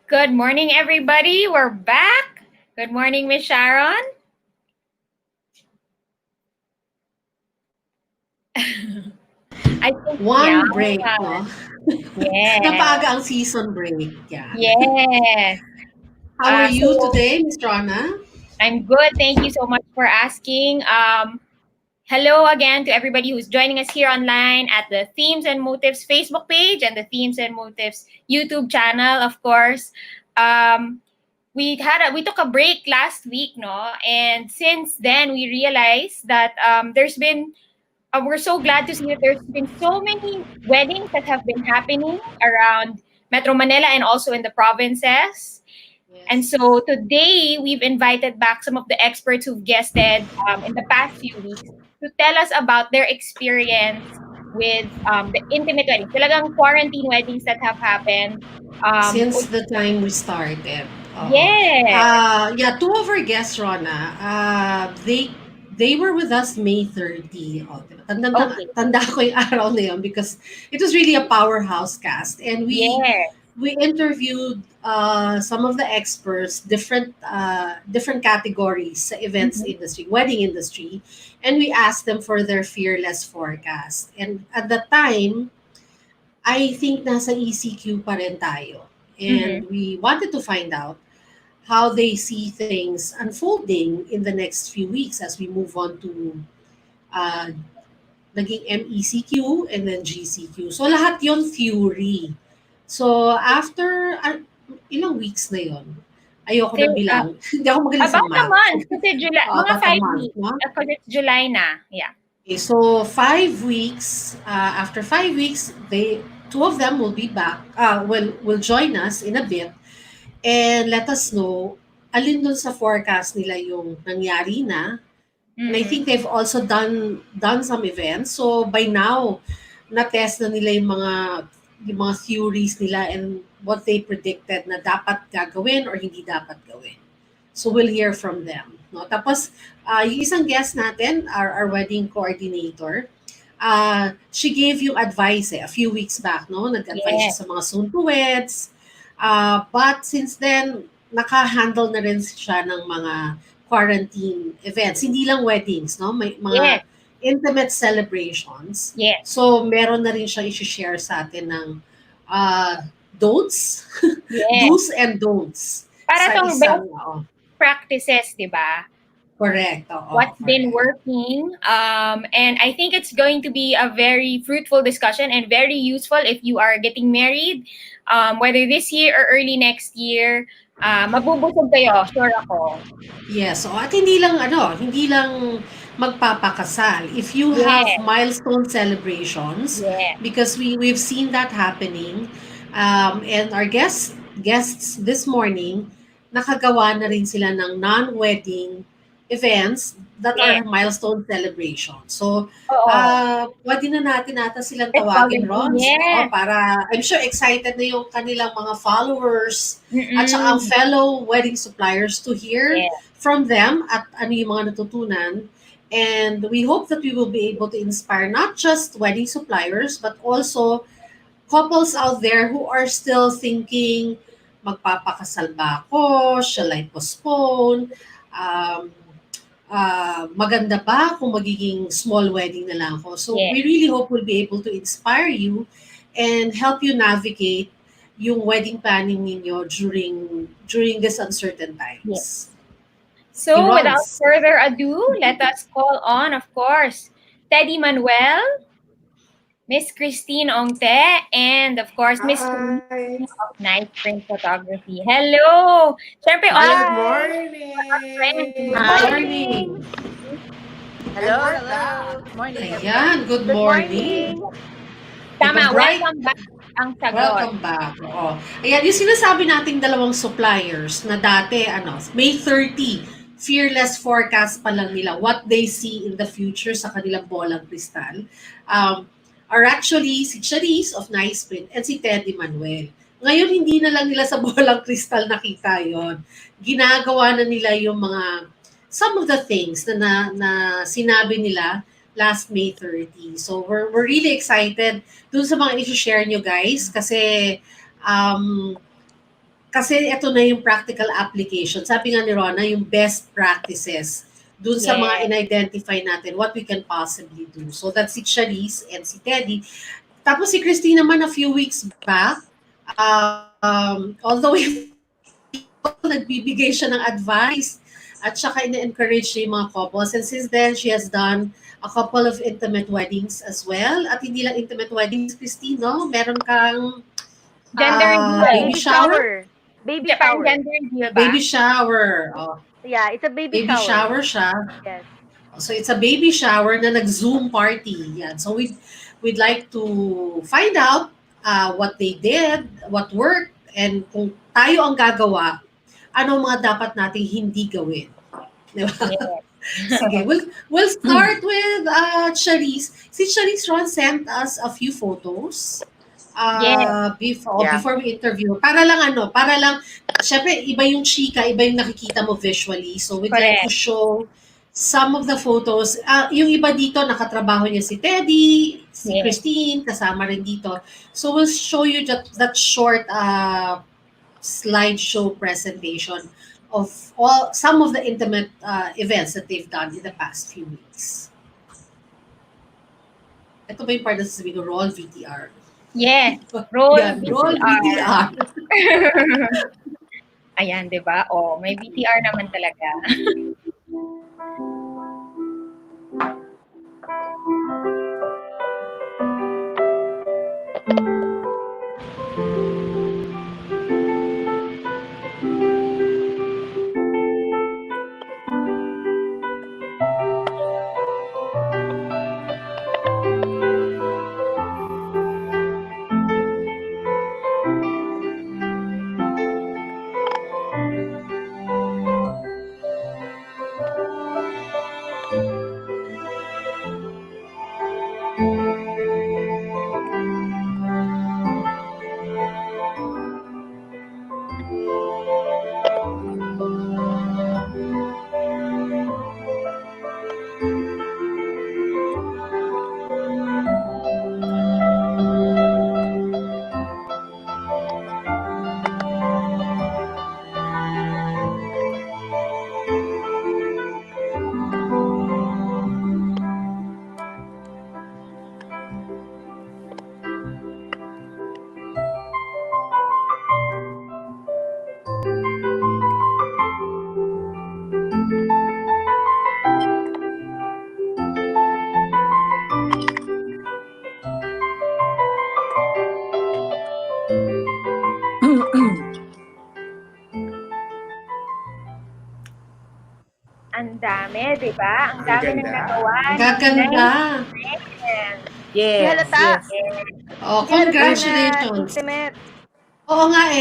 Good morning, everybody. We're back. Good morning, Miss Sharon. I think, yeah. One break, no? Yes. Napaga ang season break. Yan. Yes. How are you So today, Miss Rana? I'm good. Thank you so much for asking. Hello again to everybody who's joining us here online at the Themes and Motives Facebook page and the Themes and Motives YouTube channel, of course. Um, we took a break last week, no, and since then we realized that we're so glad to see that there's been so many weddings that have been happening around Metro Manila and also in the provinces. And Yes. so today we've invited back some of the experts who've guested in the past few weeks to tell us about their experience with the intimate weddings, talagang quarantine weddings that have happened. Since the time we started. Oo. Yes. Yeah, two of our guests, Rona, they were with us May 30. Oh, diba? Okay. Tanda ko yung araw na yun because it was really a powerhouse cast. And Yes. we interviewed some of the experts, different categories sa events Mhm. industry, wedding industry, and we asked them for their fearless forecast. And at the time, I think nasa ECQ pa rin tayo. Mhm. And we wanted to find out how they see things unfolding in the next few weeks as we move on to uh, naging MECQ and then GCQ. So lahat yon theory. So after ilang weeks na yon, ayoko na Till, bilang. Hindi ako magaling sa about a math. month kasi July, mga About a 5 weeks. month, no? Because it's July na. Yeah. Okay, so 5 weeks. After 5 weeks, two of them will be back. Will join us in a bit and let us know alin dun sa forecast nila yung nangyari na. And I Mm-mm. think they've also done some events. So by now, na-test na nila yung mga theories nila and what they predicted na dapat gagawin or hindi dapat gawin. So we'll hear from them. No? Tapos, yung isang guest natin, our wedding coordinator, she gave yung advice a few weeks back. No? Nag-advise siya Yes. sa mga soon-to-weds. But since then, naka-handle na rin siya ng mga quarantine events. Hindi lang weddings, no? May Yes. mga intimate celebrations. Yes. So, meron na rin siyang i-share sa atin ng uh, don'ts, Yes. do's and don'ts Para sa tong best isang, practices, di ba? correct, oo, What's been correct. working. And I think it's going to be a very fruitful discussion and very useful if you are getting married, whether this year or early next year. Mabubusog kayo, sure ako. Yes, so at hindi lang magpapakasal. If you have Yes. milestone celebrations, Yes. because we've seen that happening, and our guests this morning, nakagawa na rin sila ng non-wedding events that Yes. are milestone celebrations. So, Oo. pwede na natin ata silang Let's call tawagin, them in. Ron. Oo, Yes. para I'm sure excited na yung kanilang mga followers at saka ang Mm-mm. fellow wedding suppliers to hear Yes. from them at ano yung mga natutunan. And we hope that we will be able to inspire not just wedding suppliers, but also couples out there who are still thinking, magpapakasal ba ako? Shall I postpone? Um, Maganda ba kung magiging small wedding na lang ako? So Yes. we really hope we'll be able to inspire you and help you navigate yung wedding planning ninyo during this uncertain Yes. times. Okay, So, without Rons. further ado, let us call on, of course, Teddy Manuel, Miss Christine Ong Te, and of course, Miss Charisse Hi. of Night Print Photography. Hello! Siyempre, all Good Hi. our friends. Good morning. Good morning! morning. And Hello, we're hello. back. Good morning, everybody. Ayan, good Good morning. morning. With a Tama, bright welcome back ang sagot. welcome back. Oo. Ayan, yung sinasabi nating dalawang suppliers na dati, May 30, fearless forecast pa lang nila what they see in the future sa kanilang bolang kristal, um, are actually si Charisse of Nice Print and si Teddy Manuel. Ngayon, hindi na lang nila sa bolang kristal nakita yon. Ginagawa na nila yung some of the things na sinabi nila last May 30. So we're really excited dun sa mga i-share nyo guys kasi um, kasi ito na yung practical application. Sabi nga ni Rona, yung best practices dun sa mga Yes. in-identify natin, what we can possibly do. So that's si Charisse and si Teddy. Tapos si Christine naman a few weeks back, although nagbibigay siya ng advice at saka ina-encourage siya yung mga couples. And since then, she has done a couple of intimate weddings as well. At hindi lang intimate weddings, Christine, no? Meron kang Gender reveal. baby shower? Baby Parang shower. gender reveal ba? Baby shower. Oh, Yeah, it's a baby shower siya. Yes. So it's a baby shower na nag-Zoom party. Yan. So we'd like to find out what they did, what worked, and kung tayo ang gagawa, ano mga dapat nating hindi gawin. Diba? Yes. Sige, we'll start with Charisse. Si Charisse Ron sent us a few photos Yes. before we interview. Para lang, syempre, iba yung chika, iba yung nakikita mo visually. So we'd like to Correct. show some of the photos. Yung iba dito, nakatrabaho niya si Teddy, si Yes. Christine, kasama rin dito. So we'll show you that short slideshow presentation of some of the intimate events that they've done in the past few weeks. Ito ba yung part na sasabihin ko, roll VTR? Yes. Roll Yan, roll VTR. Ayan, di ba? Oh, may VTR naman talaga. Ang dami, di ba? Ang dami ng nagawa. Gaganda. Yes. Halata. Oh, congratulations. Intimate. Oo nga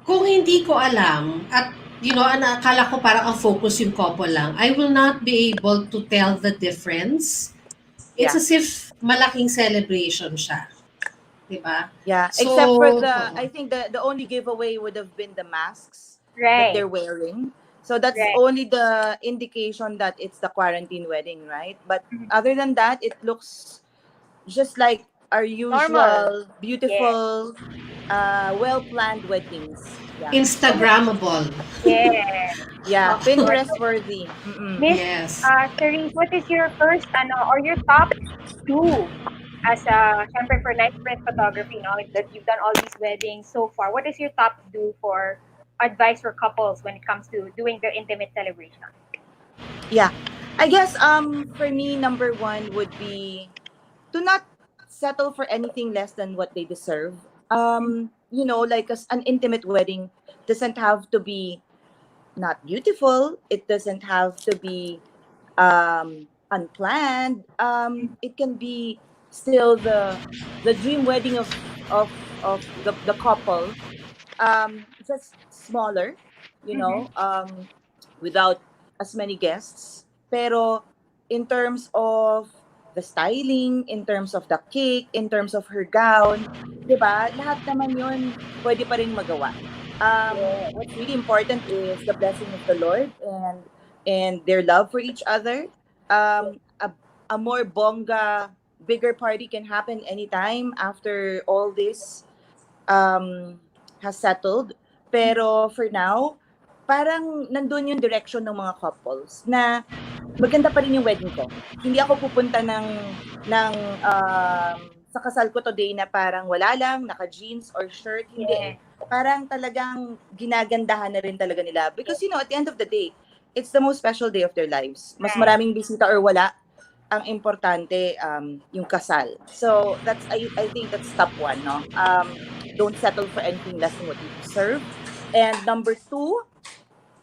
kung hindi ko alam at akala ko parang ang focus yung couple lang, I will not be able to tell the difference. It's as if malaking celebration siya. Diba? Yeah, So, except for I think the only giveaway would have been the masks that Right. they're wearing. So that's Right. only the indication that it's the quarantine wedding, right? But other than that, it looks just like our usual Normal. beautiful, well-planned weddings. Yeah, Instagrammable. Yes. yeah, Pinterest worthy. Mm-mm. Miss Yes. Charisse, what is your first, or your top 2 as syempre for life print photography, that you've done all these weddings so far? What is your top 2 for advice for couples when it comes to doing their intimate celebration? Yeah, I guess for me, number 1 would be to not settle for anything less than what they deserve. Like an intimate wedding doesn't have to be not beautiful. It doesn't have to be unplanned. It can be still the dream wedding of the couple. Just smaller, without as many guests. Pero in terms of the styling, in terms of the cake, in terms of her gown, 'di ba? Lahat naman 'yun pwede pa rin magawa. What's really important is the blessing of the Lord and their love for each other. A more bongga, bigger party can happen anytime after all this has settled. Pero for now, parang nandun yung direction ng mga couples na maganda pa rin yung wedding ko. Hindi ako pupunta ng sa kasal ko today na parang wala lang, naka-jeans or shirt. Hindi eh. Parang talagang ginagandahan na rin talaga nila. Because at the end of the day, it's the most special day of their lives. Mas maraming bisita or wala, ang importante yung kasal. So that's I think that's step one, no? Don't settle for anything less than what you deserve. And number two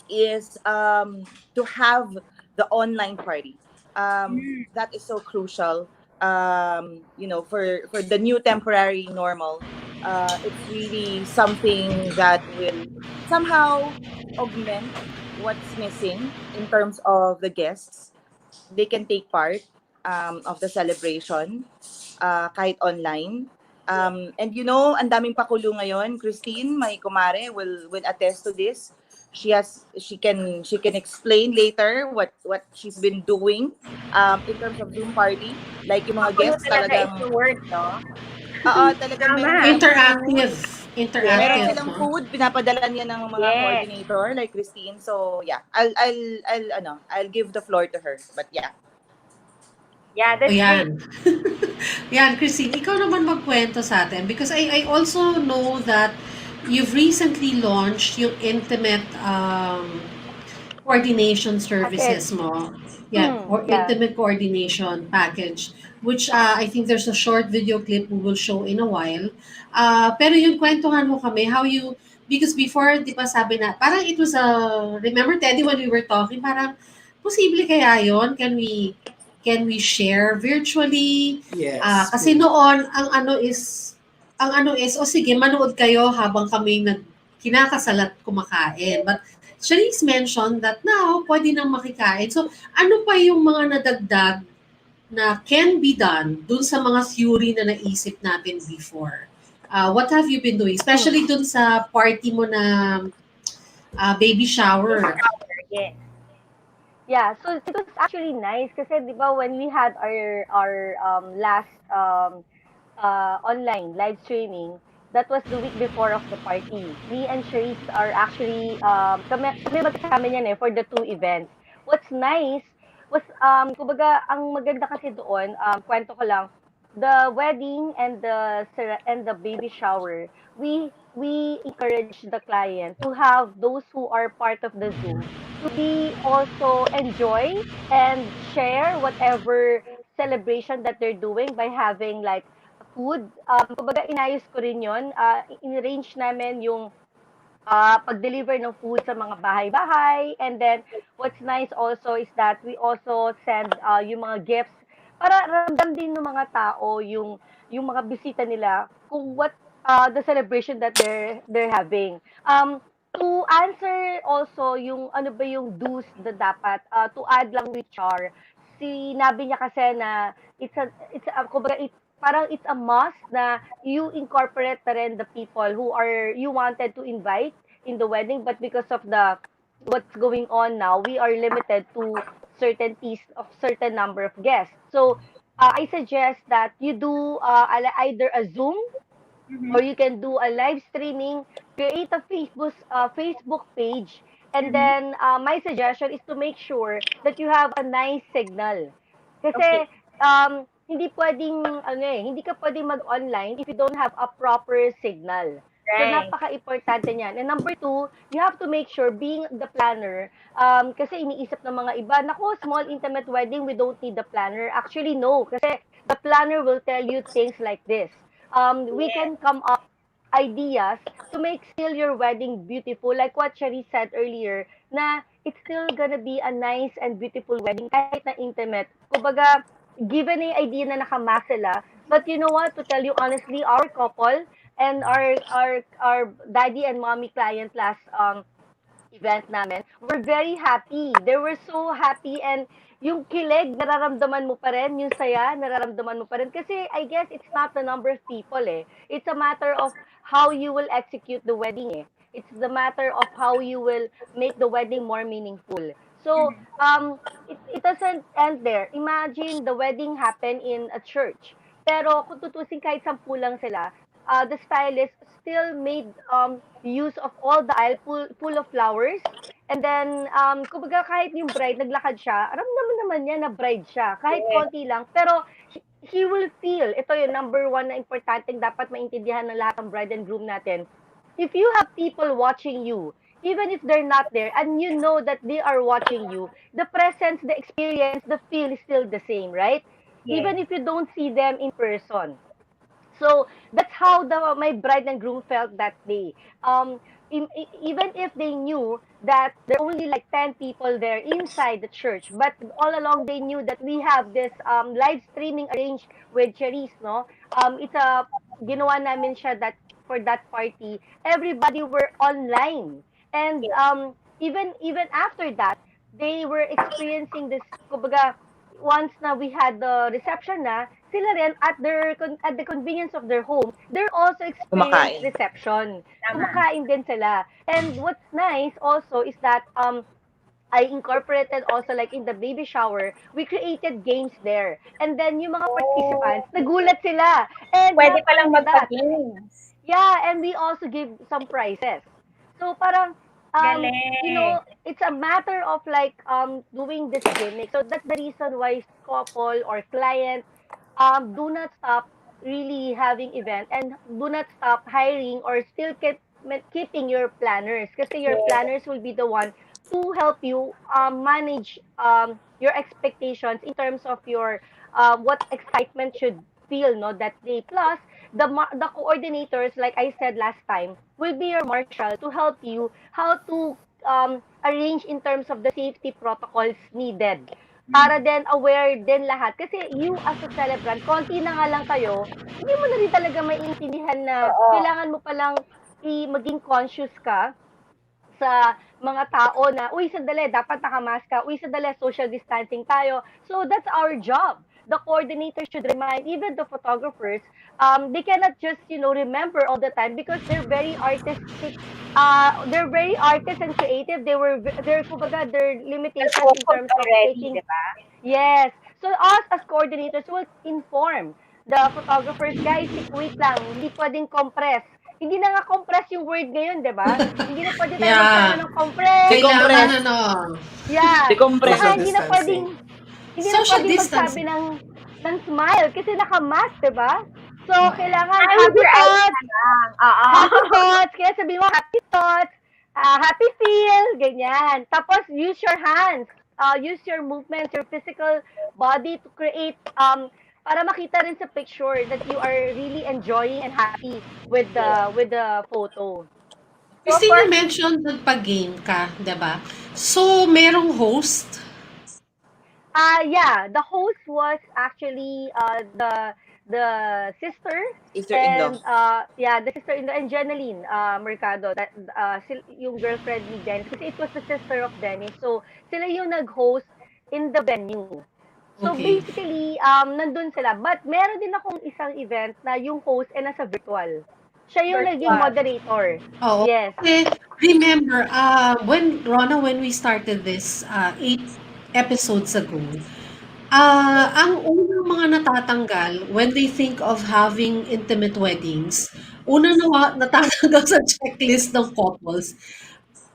is to have the online party. That is so crucial. For the new temporary normal, it's really something that will somehow augment what's missing in terms of the guests. They can take part of the celebration kahit online. And ang daming pakulo ngayon. Christine, my kumare, will attest to this. She can explain later what she's been doing in terms of Zoom party. Like yung mga guests talagang Is the word, no? talagang Interactive. meron Interactive. silang food, pinapadala niya ng mga coordinator like Christine. So yeah, I'll give the floor to her. But yeah. Yeah, that's Ayan. Yan, Christine, ikaw naman magkwento sa atin because I also know that you've recently launched yung intimate coordination services mo. Yan, or yeah. intimate coordination package, which I think there's a short video clip we will show in a while. Pero yung kwentuhan mo kami, because before, di ba sabi na, parang it was remember Teddy when we were talking, parang, posible kaya yon? Can we share virtually? Yes. Kasi noon, ang ano is, sige, manood kayo habang kami kinakasal at kumakain. But Charisse mentioned that now, pwede nang makikain. So, ano pa yung mga nadagdag na can be done dun sa mga theory na naisip natin before? What have you been doing? Especially dun sa party mo na baby shower. Yeah. Yeah, so it was actually nice kasi 'di ba when we had our last online live streaming, that was the week before of the party. Me and Charisse are actually kami magkasama niyan for the two events. What's nice was kumbaga ang maganda kasi doon, kwento ko lang, the wedding and the baby shower, we encourage the client to have those who are part of the Zoom to be also enjoy and share whatever celebration that they're doing by having like food. Kumbaga inayos ko rin yun. In-arrange namin yung pag-deliver ng food sa mga bahay-bahay. And then, what's nice also is that we also send yung mga gifts para ramdam din ng mga tao yung mga bisita nila kung what the celebration that they're having. To answer also yung ano ba yung do's na dapat, to add lang with Char, sinabi niya kasi na kumbaga parang it's a must na you incorporate na rin the people who are you wanted to invite in the wedding, but because of the what's going on now, we are limited to certain number of guests. So I suggest that you do either a Zoom or you can do a live streaming, create a Facebook page, and then my suggestion is to make sure that you have a nice signal. Kasi hindi ka pwedeng mag-online if you don't have a proper signal. So, Right. napaka-importante niyan. And number two, you have to make sure, being the planner, kasi iniisip ng mga iba, naku, small intimate wedding, we don't need the planner. Actually, no. Kasi the planner will tell you things like this. We can come up ideas to make still your wedding beautiful. Like what Charisse said earlier, na it's still gonna be a nice and beautiful wedding kahit na intimate. Kumbaga, given na yung idea na nakamass sila, but you know what, to tell you honestly, our couple and our daddy and mommy client last event namin, we're very happy. They were so happy, and yung kilig, nararamdaman mo pa rin, yung saya, nararamdaman mo pa rin. Kasi I guess it's not the number of people eh. It's a matter of how you will execute the wedding eh. It's the matter of how you will make the wedding more meaningful. So, it doesn't end there. Imagine the wedding happen in a church. Pero kung tutusin kahit 10 lang sila, the stylist still made use of all the aisle full of flowers. And then, kumbaga kahit yung bride, naglakad siya, ramdaman naman niya na bride siya. Kahit Yes. konti lang. Pero, he will feel, ito yung number one na importante dapat maintindihan ng lahat ng bride and groom natin. If you have people watching you, even if they're not there, and you know that they are watching you, the presence, the experience, the feel is still the same, right? Yes. Even if you don't see them in person. So that's how my bride and groom felt that day. Even if they knew that there are only like 10 people there inside the church, but all along they knew that we have this live streaming arranged with Charisse, no? It's a ginawa namin siya that for that party. Everybody were online, and Yes. even after that, they were experiencing this. Kumbaga, once na we had the reception na, sila rin at the convenience of their home, they're also experienced Kumakain. reception. Tama. Kumakain din sila. And what's nice also is that I incorporated also like in the baby shower, we created games there. And then yung mga participants, nagulat sila. And Pwede not palang only that, magpa-games. yeah, and we also give some prizes. So parang you know, Galing. it's a matter of like doing this gimmick. So that's the reason why couple or client do not stop really having event and do not stop hiring or still keeping your planners kasi your Yes. planners will be the one to help you manage your expectations in terms of your what excitement should feel no that day. Plus the coordinators, like I said last time, will be your marshal to help you how to arrange in terms of the safety protocols needed para din aware din lahat. Kasi you as a celebrant, konti na nga lang kayo, hindi mo na rin talaga maintindihan na Oo. kailangan mo palang maging conscious ka sa mga tao na, uy, sandali, dapat nakamask ka. Uy, sandali, social distancing tayo. So, that's our job. The coordinator should remind, even the photographers, they cannot just, you know, remember all the time because they're very artistic. They're very artist and creative. Kumbaga, their They're limitations in focused terms of already, taking. di ba? Yes. So, us as coordinators will inform the photographers, guys, wait lang, hindi pwedeng compress. Hindi na nga compress yung word ngayon, di ba? Hindi na pwede tayo magkano ng compress. Kailangan Decompress. ano, Yeah. Decompress. Saka hindi na pwedeng social magsabi distancing. ng smile kasi naka-mask, di ba? So, kailangan Ay, happy with your eyes thoughts, na lang. Oo. happy thoughts, kaya sabi mo happy thoughts, happy feel, ganyan. Tapos, use your hands, use your movements, your physical body to create, para makita rin sa picture that you are really enjoying and happy with the photo. Christine, you mentioned nagpa-game ka, di ba? So, merong host? Yeah, the host was actually the sister Sister-in-law. and the sister-in-law and Jeneline Mercado, that yung girlfriend ni Dennis kasi it was the sister of Dennis. So sila yung nag-host in the venue. So Okay. basically nandun sila, but meron din akong isang event na yung host ay nasa virtual. Siya yung naging Virtual. moderator. Oo. Yes. Kasi, remember, when we started this 8 episodes ago, ang unang mga natatanggal when they think of having intimate weddings, unang natatanggal sa checklist ng couples,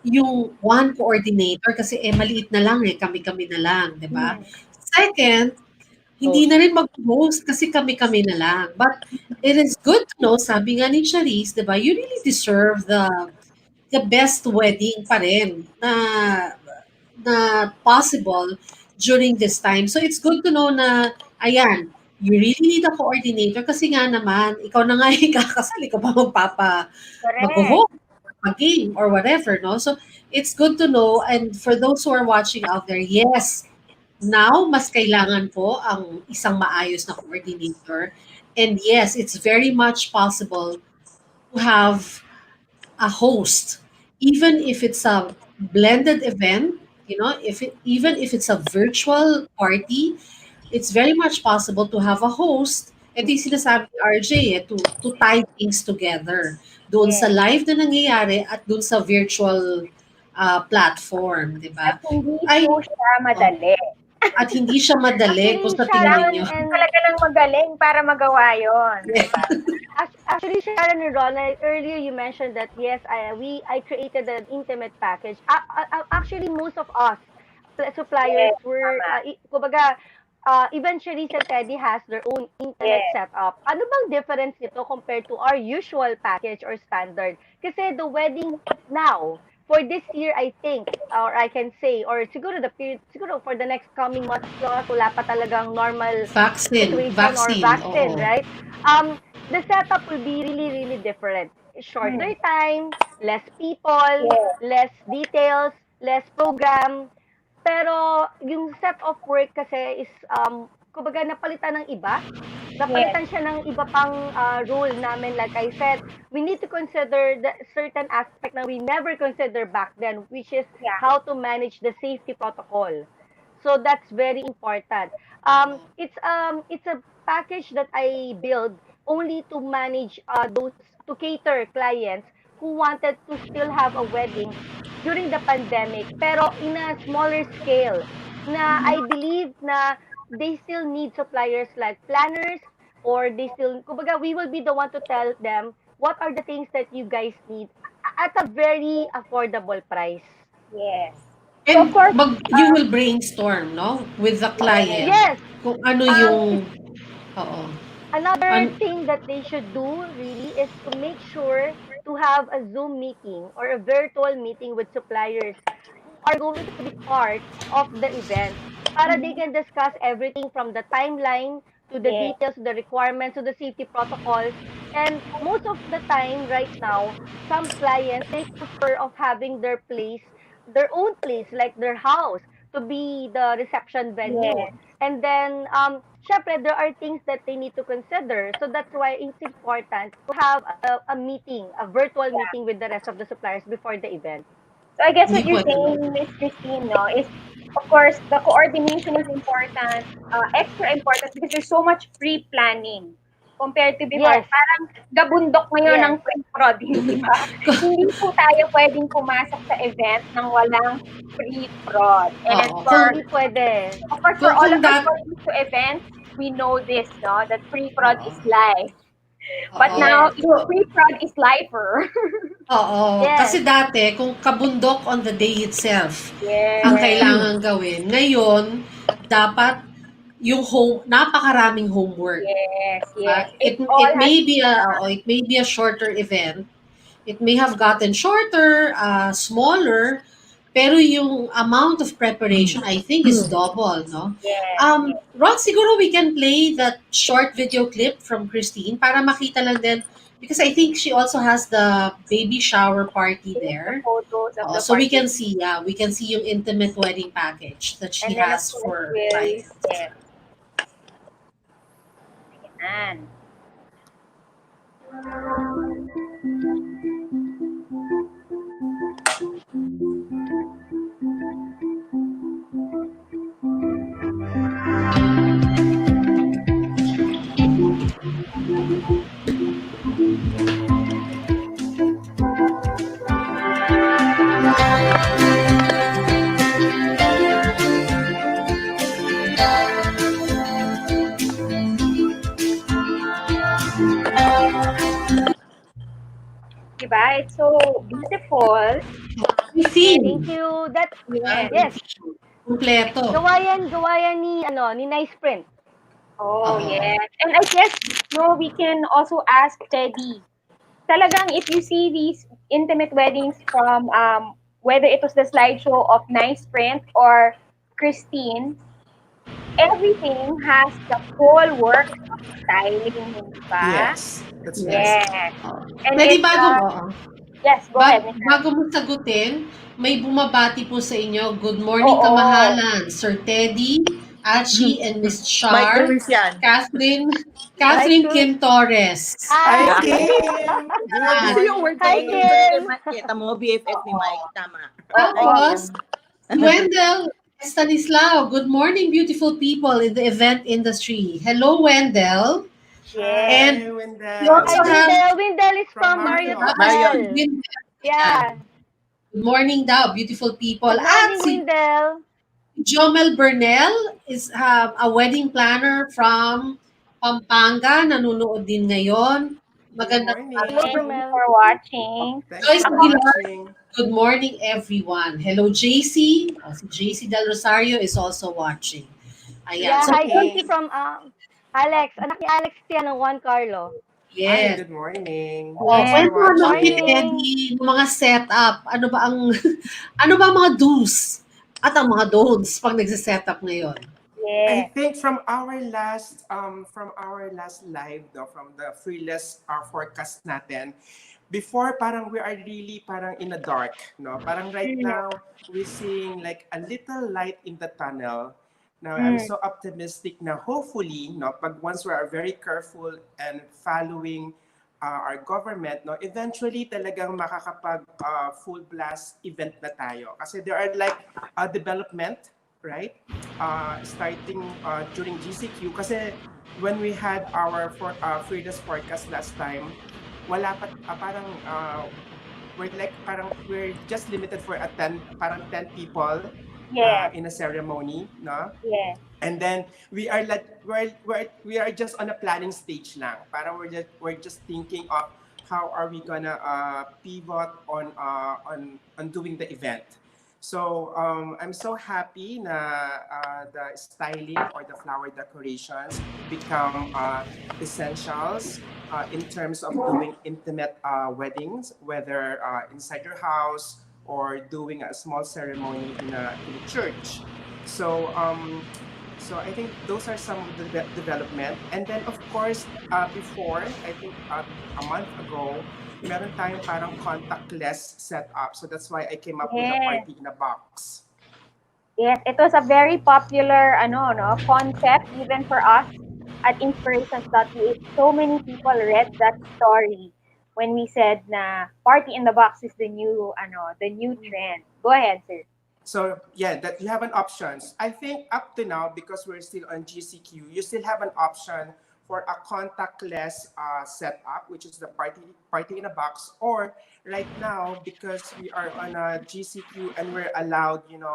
yung one coordinator kasi maliit na lang kami-kami na lang, di ba? Second, hindi na rin mag-host kasi kami-kami na lang. But it is good to know, sabi nga ni Charisse, di ba, you really deserve the best wedding pa rin na possible during this time. So it's good to know na, ayan, you really need a coordinator kasi nga naman, ikaw na nga ikakasal, ikaw pa Correct. mag-host, mag-game, or whatever, no? So it's good to know, and for those who are watching out there, yes, now mas kailangan po ang isang maayos na coordinator. And yes, it's very much possible to have a host, even if it's a blended event, even if it's a virtual party, it's very much possible to have a host. Ito yung sinasabi ni RJ, to tie things together. Doon sa Yes. live na nangyayari at doon sa virtual platform, di ba? At hindi Ay, po siya madali. At hindi siya madali Actually, kung sa siya tingin lang ninyo. and Talaga lang magaling para magawa yon. Yeah. Actually, Sharon and Ron, earlier you mentioned that yes, I created an intimate package. Actually, most of us suppliers Yes, were, tama. kumbaga, even Charisse and Teddy has their own internet Yes. setup. Ano bang difference nito compared to our usual package or standard? Kasi the wedding now, for this year, I think, or I can say, or siguro the period, siguro for the next coming months, as long as wala pa talagang normal situation or Vaccine, vaccine, oo. right? The setup will be really, really different. Hmm. Shorter time, less people, Yes. less details, less program. Pero yung set of work kasi is, kumbaga napalitan ng iba. Yes. Napalitan siya ng iba pang role namin. Like I said, we need to consider the certain aspect na we never consider back then, which is Yeah. how to manage the safety protocol. So that's very important. It's a package that I build only to manage those to cater clients who wanted to still have a wedding during the pandemic pero in a smaller scale na I believe na they still need suppliers like planners or they still kumbaga we will be the one to tell them what are the things that you guys need at a very affordable price. Yes. So of And course, you will brainstorm, no? With the yes. client. Yes, Kung ano it's yung, oo. another An, thing that they should do really is to make sure to have a Zoom meeting or a virtual meeting with suppliers who are going to be part of the event para they Mhm. can discuss everything from the timeline to the Yes. details, to the requirements, to the safety protocols. And most of the time right now, some clients, they prefer of having their own place, like their house, to be the reception venue. Yes. And then, syempre, there are things that they need to consider. So that's why it's important to have a meeting, a virtual Yeah. meeting with the rest of the suppliers before the event. So I guess hindi what you're pwede saying, Miss Christine, no, is of course the coordination is important, extra important because there's so much pre-planning compared to before. Yes, Parang gabundok ngayon ng yes. pre-prod, di ba? Hindi po tayo pwedeng pumasok sa event nang walang pre-prod. And Oo. Hindi pwede. of course, for all Kung of us dat, who are used to events, we know this, no, that pre-prod oo. is life. But Oo. now, Yes, So, pre-prod is lifer. oo. yes. Kasi dati, kung kabundok on the day itself, ang Yes, kailangan gawin. Ngayon, dapat yung napakaraming homework. yes, yes. Diba? It all It has may to be be a shorter event. It may have gotten shorter, smaller, pero yung amount of preparation, I think, is double, no? yes, yes. Ron, siguro we can play that short video clip from Christine para makita lang din, because I think she also has the baby shower party Yes, the there. photos of the So we party. can see, yeah, we can see yung intimate wedding package that she And then, of has course, for we'll, clients. yes. Ayan. Diba? It's so beautiful. May Thank theme. you. That Ah, Yes. may yes, theme. Kompleto. gawayan ni Nice Print. Oh, Oo. yes. And I guess, no, we can also ask Teddy. Talagang if you see these intimate weddings from whether it was the slideshow of Nice Print or Christine, everything has the whole work of styling, di ba? Yes, that's right. Yes. Yes. Oo. And Pwede it's, yes, go ahead, Miss Anne. bago mo sagutin, may bumabati po sa inyo. Good morning, Oo. kamahalan. Sir Teddy, Achi, and Miss Mike Char, Ruiz yan. Mike Catherine Cruz. Kim Torres. Hi, Hi. Kim! Good Yan. Gusto yung word Hi, kayo kay Kim. Mike. Kita mo, BFF ni Mike. Tama. Oo. Tapos, Wendell Stanislao, good morning, beautiful people in the event industry. Hello, Wendell. Yes. And Hi, we also Hi, Wendell. have Windel. Windel is From from Marriott Marriott. Marion. Hotel. Wendell. Yeah. Good morning daw, beautiful people. Good At morning, si Windel. Jomel Bernel is a wedding planner from Pampanga. Nanonood din ngayon. Magandang morning. Hello, Thank you Bromel. for watching. Thanks Joyce for Aguilar, watching. good morning everyone. Hello JC. Si JC Del Rosario is also watching. Ayan. Yeah, So, hi Okay. JC from Alex. Anak ni Alex yan ng Juan Carlo. Hi, yes. good morning. Thanks Yes. for Kwento natin, watching. Morning. Eddie, ng mga setup. Ano ba ang ano ba ang mga do's at ang mga don'ts pag nagse-setup ngayon? I Yeah. think from our last live, no, from the fearless forecast natin, before parang we are really parang in the dark, no? Parang right Mm. now we're seeing like a little light in the tunnel. Now I'm Mm. so optimistic na hopefully, no, pag once we are very careful and following our government, no, eventually talagang makakapag full blast event na tayo. Kasi there are like a development, right? Starting during GCQ kasi when we had our Freedom's forecast last time, wala pa parang we're just limited for a 10 people Yeah. in a ceremony, no? Yeah. And then we are like we are just on a planning stage lang. Parang we're just thinking of how are we gonna pivot on doing the event. So I'm so happy na the styling or the flower decorations become essentials in terms of doing intimate weddings, whether inside your house or doing a small ceremony in a church. So so I think those are some of the development. And then of course, before, I think a month ago, meron tayong parang contactless setup. So that's why I came up with a Yeah. party in a box. Yes, it was a very popular concept even for us at inspirations.ph. So many people read that story when we said na party in the box is the new trend. Go ahead, sir. So yeah, that you have an options. I think up to now, because we're still on GCQ, you still have an option for a contactless setup, which is the party in a box. Or right now, because we are on a GCQ and we're allowed, in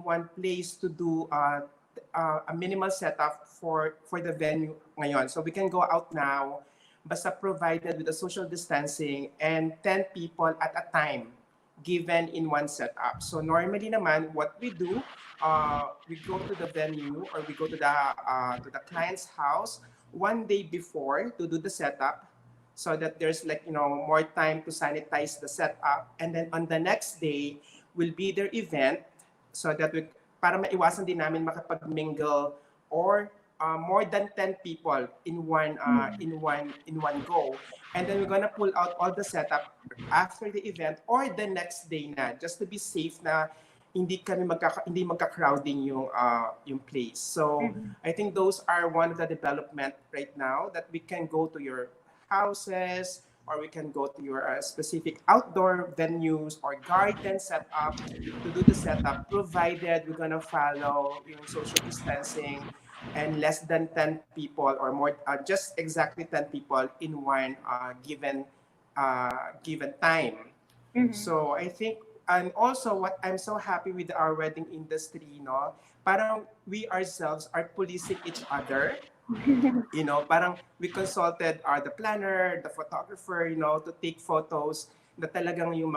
one place to do a minimal setup for the venue ngayon. So we can go out now, basta provided with the social distancing and 10 people at a time given in one setup. So normally naman, what we do, we go to the venue or we go to the client's house one day before to do the setup, so that there's more time to sanitize the setup, and then on the next day will be their event, so that we para maiwasan din namin makapag-mingle or more than 10 people in one go. And then we're gonna pull out all the setup after the event or the next day na, just to be safe na hindi magka-crowding yung place. So I think those are one of the development right now, that we can go to your houses or we can go to your specific outdoor venues or garden setup to do the setup, provided we're gonna follow yung social distancing and less than 10 people or more, just exactly 10 people in one given time. So I think, and also what I'm so happy with our wedding industry, no, parang we ourselves are policing each other. Parang we consulted the planner, the photographer, to take photos na talagang yung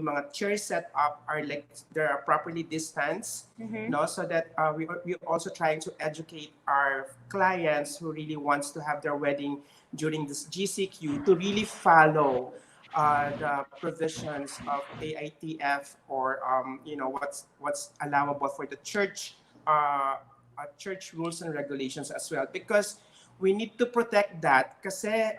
mga chair setup are like they're properly distanced, no, so that we also trying to educate our clients who really wants to have their wedding during this GCQ to really follow the provisions of AITF or what's allowable for the church church rules and regulations as well, because we need to protect that. Kasi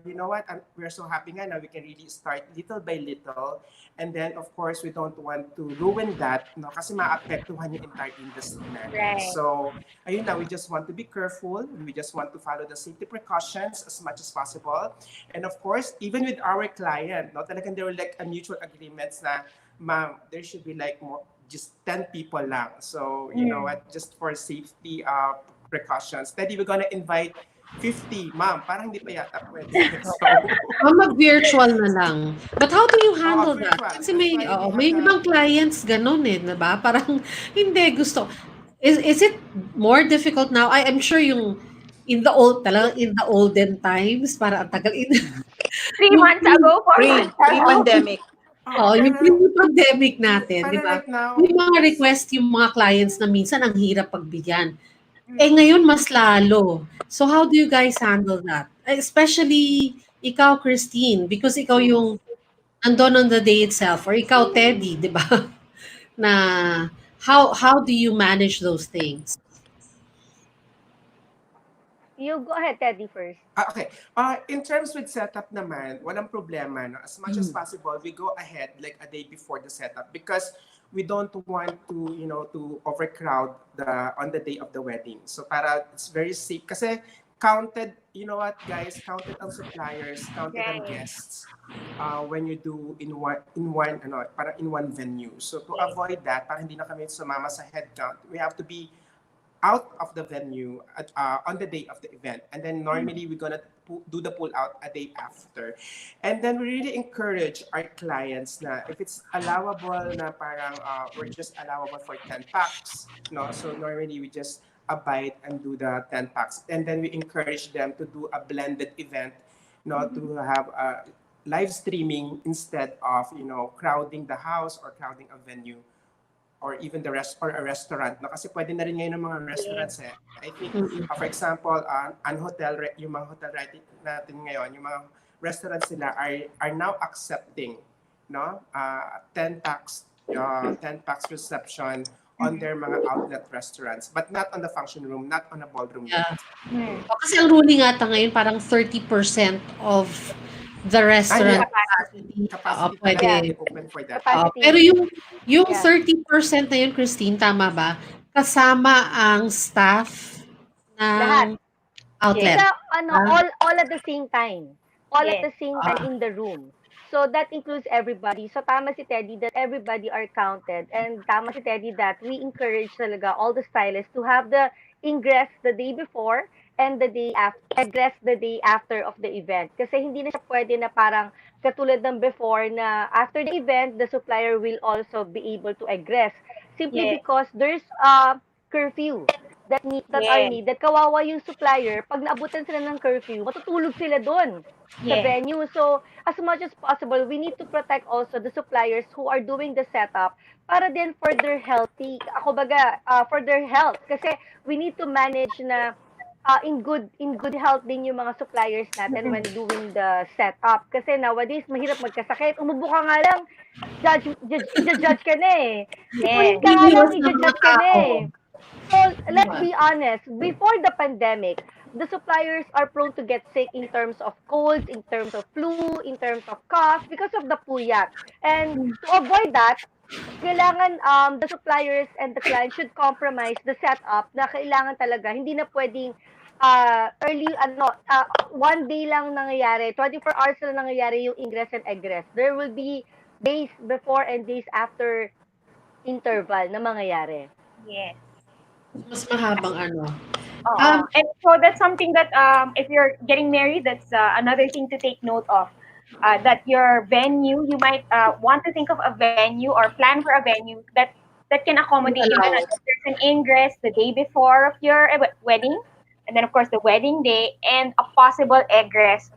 you know what, we're so happy nga na we can really start little by little, and then of course we don't want to ruin that, no, kasi maapektuhan yung entire industry na. Right. So ayun na, we just want to be careful, we just want to follow the safety precautions as much as possible, and of course even with our client, no, talagang there were like a mutual agreements na, ma'am, there should be like more just 10 people lang. So, you know what, just for safety precautions. Steady, we're gonna invite 50. Ma'am, parang hindi pa yata pwede. So, Mag-virtual na lang. But how do you handle that? virtual. Kasi may, That's why we may have ibang clients ganun diba? Parang hindi gusto. Is it more difficult now? I'm sure yung in the olden times, para ang tagal. 3 months ago, 4 months ago. Pre-pandemic. Yung Pero, pre-pandemic natin, di pero ba? right now, May mga request yung mga clients na minsan ang hirap pagbigyan. Ngayon mas lalo. So how do you guys handle that? Especially ikaw, Christine, because ikaw yung andon on the day itself, or ikaw, Teddy, di ba? Na how do you manage those things? You go ahead, Teddy, first. Okay. In terms with setup naman, walang problema. No? As much as possible, we go ahead like a day before the setup because we don't want to, to overcrowd on the day of the wedding. So para it's very safe. Kasi counted, you know what, guys, counted ang suppliers, counted ang Right. guests when you do para in one venue. So to avoid that, para hindi na kami sumama sa head count, we have to be out of the venue on the day of the event, and then normally we're gonna do the pull out a day after, and then we really encourage our clients na if it's allowable na parang we're just allowable for 10 packs, no? So normally we just abide and do the 10 packs, and then we encourage them to do a blended event, no, to have live streaming instead of crowding the house or crowding a venue or even the rest or a restaurant. No, kasi pwede na rin ngayon ng mga restaurants eh. I think, for example, yung mga hotel natin ngayon, yung mga restaurants nila are now accepting, no, 10 packs reception on their mga outlet restaurants, but not on the function room, not on a ballroom. Yeah. Kasi ang ruling ata ngayon parang 30% of the restaurant capacity pwede. Open for that. Capacity. Pero yung Yeah. 30% na yun, Christine, tama ba? Kasama ang staff Lahat. ng outlet. Isa, all at the same time. All at Yes. the same time in the room. So that includes everybody. So tama si Teddy that everybody are counted. And tama si Teddy that we encourage talaga all the stylists to have the ingress the day before and the day after, egress the day after of the event. Kasi hindi na siya pwede na parang katulad ng before na after the event, the supplier will also be able to egress. Simply Yes. because there's a curfew that are Yes. needed. Kawawa yung supplier, pag naabutan sila ng curfew, matutulog sila doon sa Yes. venue. So, as much as possible, we need to protect also the suppliers who are doing the setup para din for their healthy, for their health. Kasi we need to manage na in good health din yung mga suppliers natin when doing the setup. Kasi nowadays, mahirap magkasakit. Umubo ka nga lang, i-judge ka na eh. Ipuyat ka nga lang, i-judge ka na eh. So, let's be honest, before the pandemic, the suppliers are prone to get sick in terms of colds, in terms of flu, in terms of cough, because of the puyat. And to avoid that, kailangan the suppliers and the client should compromise the setup na kailangan talaga, hindi na pwedeng one day lang nangyayari, 24 hours lang nangyayari yung ingress and egress. There will be days before and days after interval na mangyayari. Yes. Mas mahabang ano. And so that's something that if you're getting married, that's another thing to take note of. That your venue, you might want to think of a venue or plan for a venue that can accommodate you. If there's an ingress the day before of your wedding, and then of course the wedding day, and a possible egress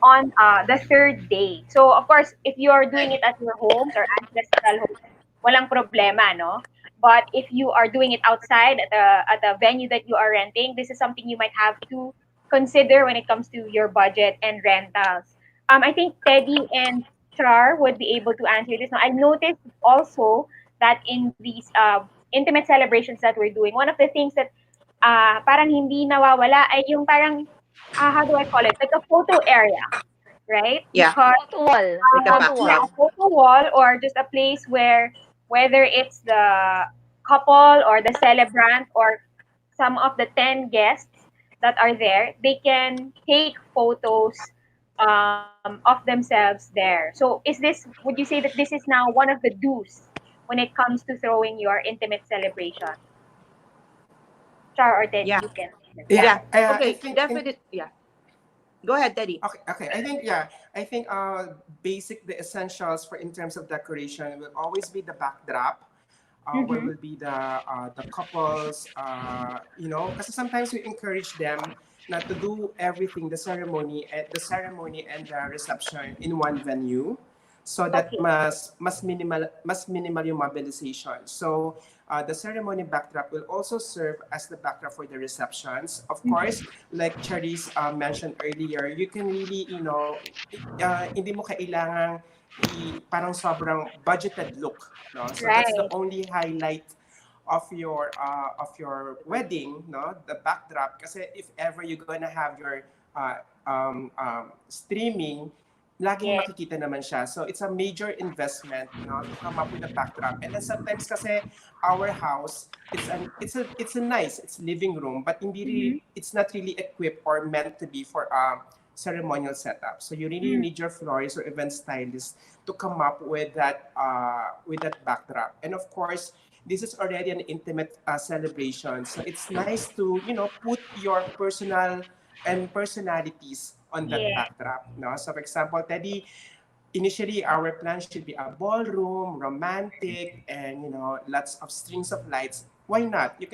on the third day. So of course, if you're doing it at your homes or ancestral homes, walang problema, no? But if you are doing it outside at the venue that you are renting, this is something you might have to consider when it comes to your budget and rentals. I think Teddy and Char would be able to answer this. Now, I noticed also that in these intimate celebrations that we're doing, one of the things that parang hindi nawawala ay yung parang, how do I call it? Like a photo area, right? Yeah. Because, Photo wall. a photo wall or just a place where whether it's the couple or the celebrant or some of the 10 guests that are there, they can take photos of themselves there. So would you say that this is now one of the do's when it comes to throwing your intimate celebration? Char or Teddy, Yeah. you can. Yeah. I Okay, think definitely. Yeah. Go ahead, Teddy. Okay. I think basic the essentials for in terms of decoration will always be the backdrop. Where will be the couples? Because sometimes we encourage them na to do everything, the ceremony and the reception in one venue, so that Okay. mas minimal yung mobilization. So the ceremony backdrop will also serve as the backdrop for the receptions. Of course, like Charisse mentioned earlier, you can really, hindi mo kailangang parang sobrang budgeted look, no? So that's the Right. only highlight of your wedding, no, the backdrop. Kasi if ever you're gonna have your streaming, laging Yes. makikita naman siya. So it's a major investment, no, to come up with a backdrop. And then sometimes kasi our house, it's a nice, it's living room, but hindi really, it's not really equipped or meant to be for ceremonial setup. So you really need your florist or event stylist to come up with that backdrop. And of course, this is already an intimate celebration. So it's nice to, put your personal and personalities on that Yeah. backdrop. No? So for example, Teddy, initially our plan should be a ballroom, romantic, and lots of strings of lights. Why not? We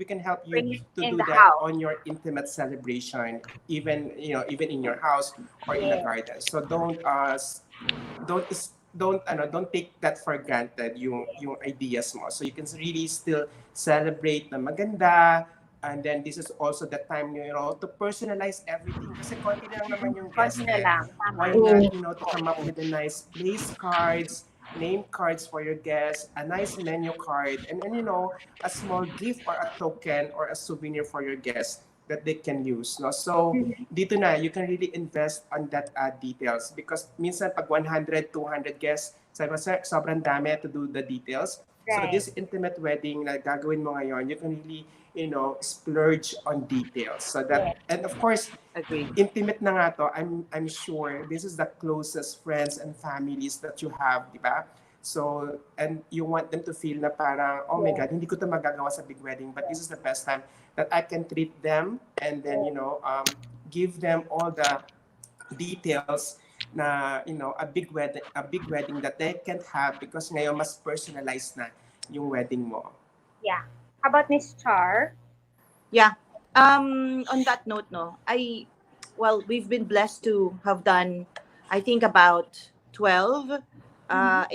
can help you Bring it to in do the that house. on your intimate celebration, even in your house or in a Yeah. garden. So don't take that for granted, yung ideas mo. So you can really still celebrate na maganda, and then this is also the time to personalize everything, kasi konti lang naman yung Konti guest na eh. lang. Why Tama. not to come up with a nice place cards, name cards for your guests, a nice menu card, and then a small gift or a token or a souvenir for your guests that they can use, no? So dito na you can really invest on that details, because minsan pag 100 200 guests, sabi mo, sir, sobrang dami to do the details. So Right. this intimate wedding na gagawin mo ngayon, you can really splurge on details, so Yeah. that, and of course, Agree. intimate na nga to. I'm sure this is the closest friends and families that you have, di ba? So, and you want them to feel na parang, oh my Yeah. God, hindi ko to magagawa sa big wedding, but this is the best time that I can treat them, and then, give them all the details na, a big wedding that they can't have, because ngayon mas personalized na yung wedding mo. Yeah. How about Miss Char? Yeah. On that note, we've been blessed to have done, I think, about 12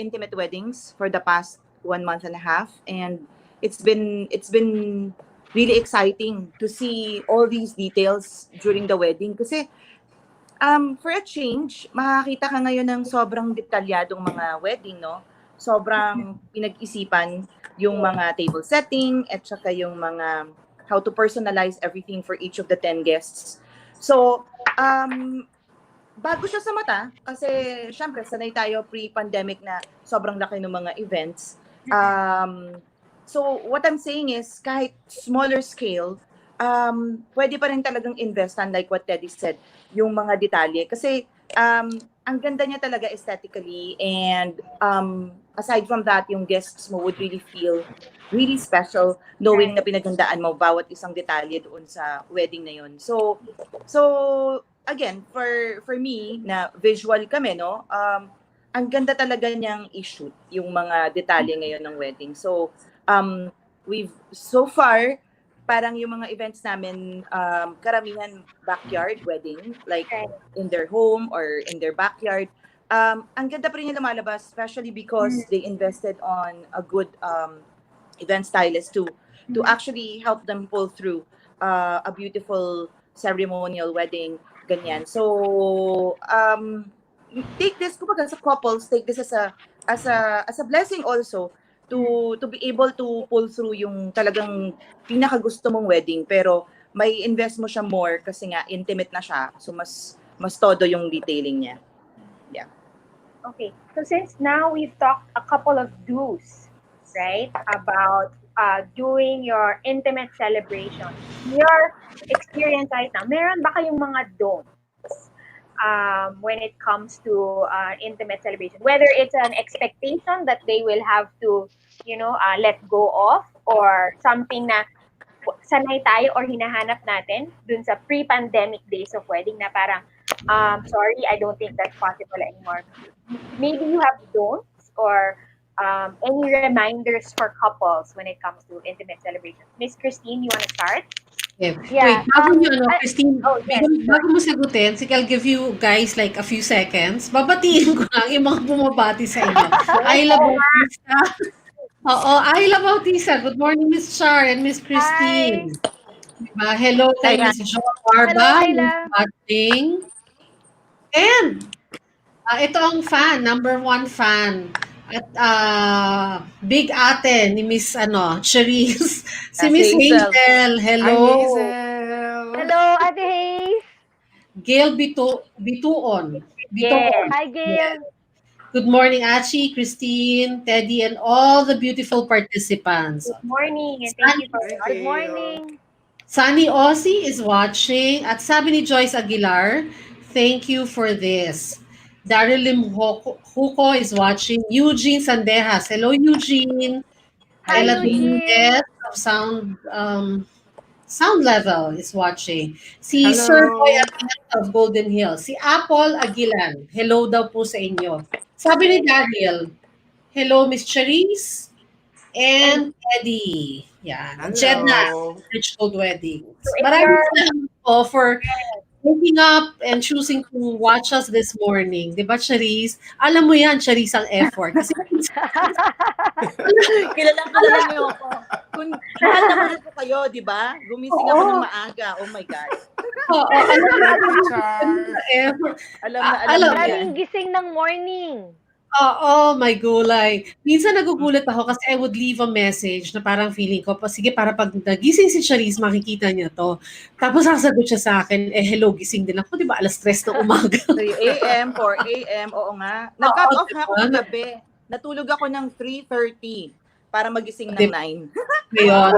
intimate weddings for the past 1 month and a half, and it's been really exciting to see all these details during the wedding. Kasi for a change, makakita ka ngayon ng sobrang detalyadong mga wedding, no? Sobrang pinag-isipan yung mga table setting at saka yung mga how to personalize everything for each of the 10 guests. So, bago siya sa mata kasi syempre sanay tayo pre-pandemic na sobrang laki ng mga events. So, what I'm saying is kahit smaller scale, pwede pa rin talagang investan, like what Teddy said, yung mga detalye. Kasi ang ganda niya talaga aesthetically, and aside from that, yung guests mo would really feel really special knowing na pinaghandaan mo bawat isang detalye doon sa wedding na yun. So again, for me, na visual kami, no? Ang ganda talaga niyang i-shoot yung mga detalye ngayon ng wedding. So, we've so far, parang yung mga events namin, karamihan backyard wedding, like in their home or in their backyard. Ang ganda pa rin yung lumalabas, especially because they invested on a good event stylist to actually help them pull through a beautiful ceremonial wedding, ganyan. So, take this, kumbaga sa couples, take this as a blessing also to be able to pull through yung talagang pinakagusto mong wedding, pero may invest mo siya more kasi nga intimate na siya, so mas todo yung detailing niya. Yeah. Okay. So since now we've talked a couple of do's, right, about doing your intimate celebration, your experience right now, meron ba kayong mga don'ts when it comes to intimate celebration? Whether it's an expectation that they will have to, let go of, or something na sanay tayo or hinahanap natin dun sa pre-pandemic days of wedding na parang, sorry, I don't think that's possible anymore. Maybe you have don'ts, or any reminders for couples when it comes to intimate celebrations? Miss Christine, you want to start? Okay. Wait, Yeah, bago nyo, Christine, Oh, yes. bago mo sagutin, sige, I'll give you guys like a few seconds. Babatiin ko lang yung mga bumabati sa inyo. Ayla Bautista. Oo, Ayla Bautista. Good morning, Miss Char and Miss Hi. Christine. Diba? Hello kay Ayan. Miss Jo Hello, Barba, who's Ayla. watching. And ito ang fan, number one fan. At big ate ni Miss Charisse, si Si Miss Hazel. Hazel. Hi, Hello. Hazel! Hello, Ate Hayes. Gail Bituon. Yes. Hi, Yes. Gail. Good morning, Achi, Christine, Teddy, and all the beautiful participants. Good morning, and thank you for Hi, Good Gail. morning. Sunny Ossie is watching. At sabi ni Joyce Aguilar, thank you for this. Daryl Lim Huko is watching. Eugene Sandejas. Hello, Eugene. Hi, Ella Eugene. Eugene. Dominguez of Sound Level is watching. Si Sir Boy Hello. Aguilar of Golden Hills. Si Apple Aguilan. Hello daw po sa inyo. Sabi ni Daniel, hello, Miss Charisse and and Eddie. Yan. And Jedna, Hello. Rich Gold so Weddings. if Maraming you're salamat po for waking up and choosing to watch us this morning. Di ba, Charisse? Alam mo yan, Charisse, ang effort. Kasi Kilalang kilala niyo ako. Kung mahal na mahal ko kayo, di ba? Gumising ako ng maaga. Oh my God. oo, alam mo, Thank you, Char. effort. Alam na alam Alam niyo yan. Maraming gising ng morning. Oo, my gulay. Minsan nagugulat ako kasi I would leave a message na parang feeling ko, sige, para pag nagising si Charisse, makikita niya to. Tapos sasagot siya sa akin, hello, gising din ako. Di ba, alas 3 ng umaga. 3 a.m., 4 a.m., oo nga. Nag-cut Oo, off na ako diba? kagabi. Natulog ako ng 3:30 para magising ng Diba? 9. Ngayon.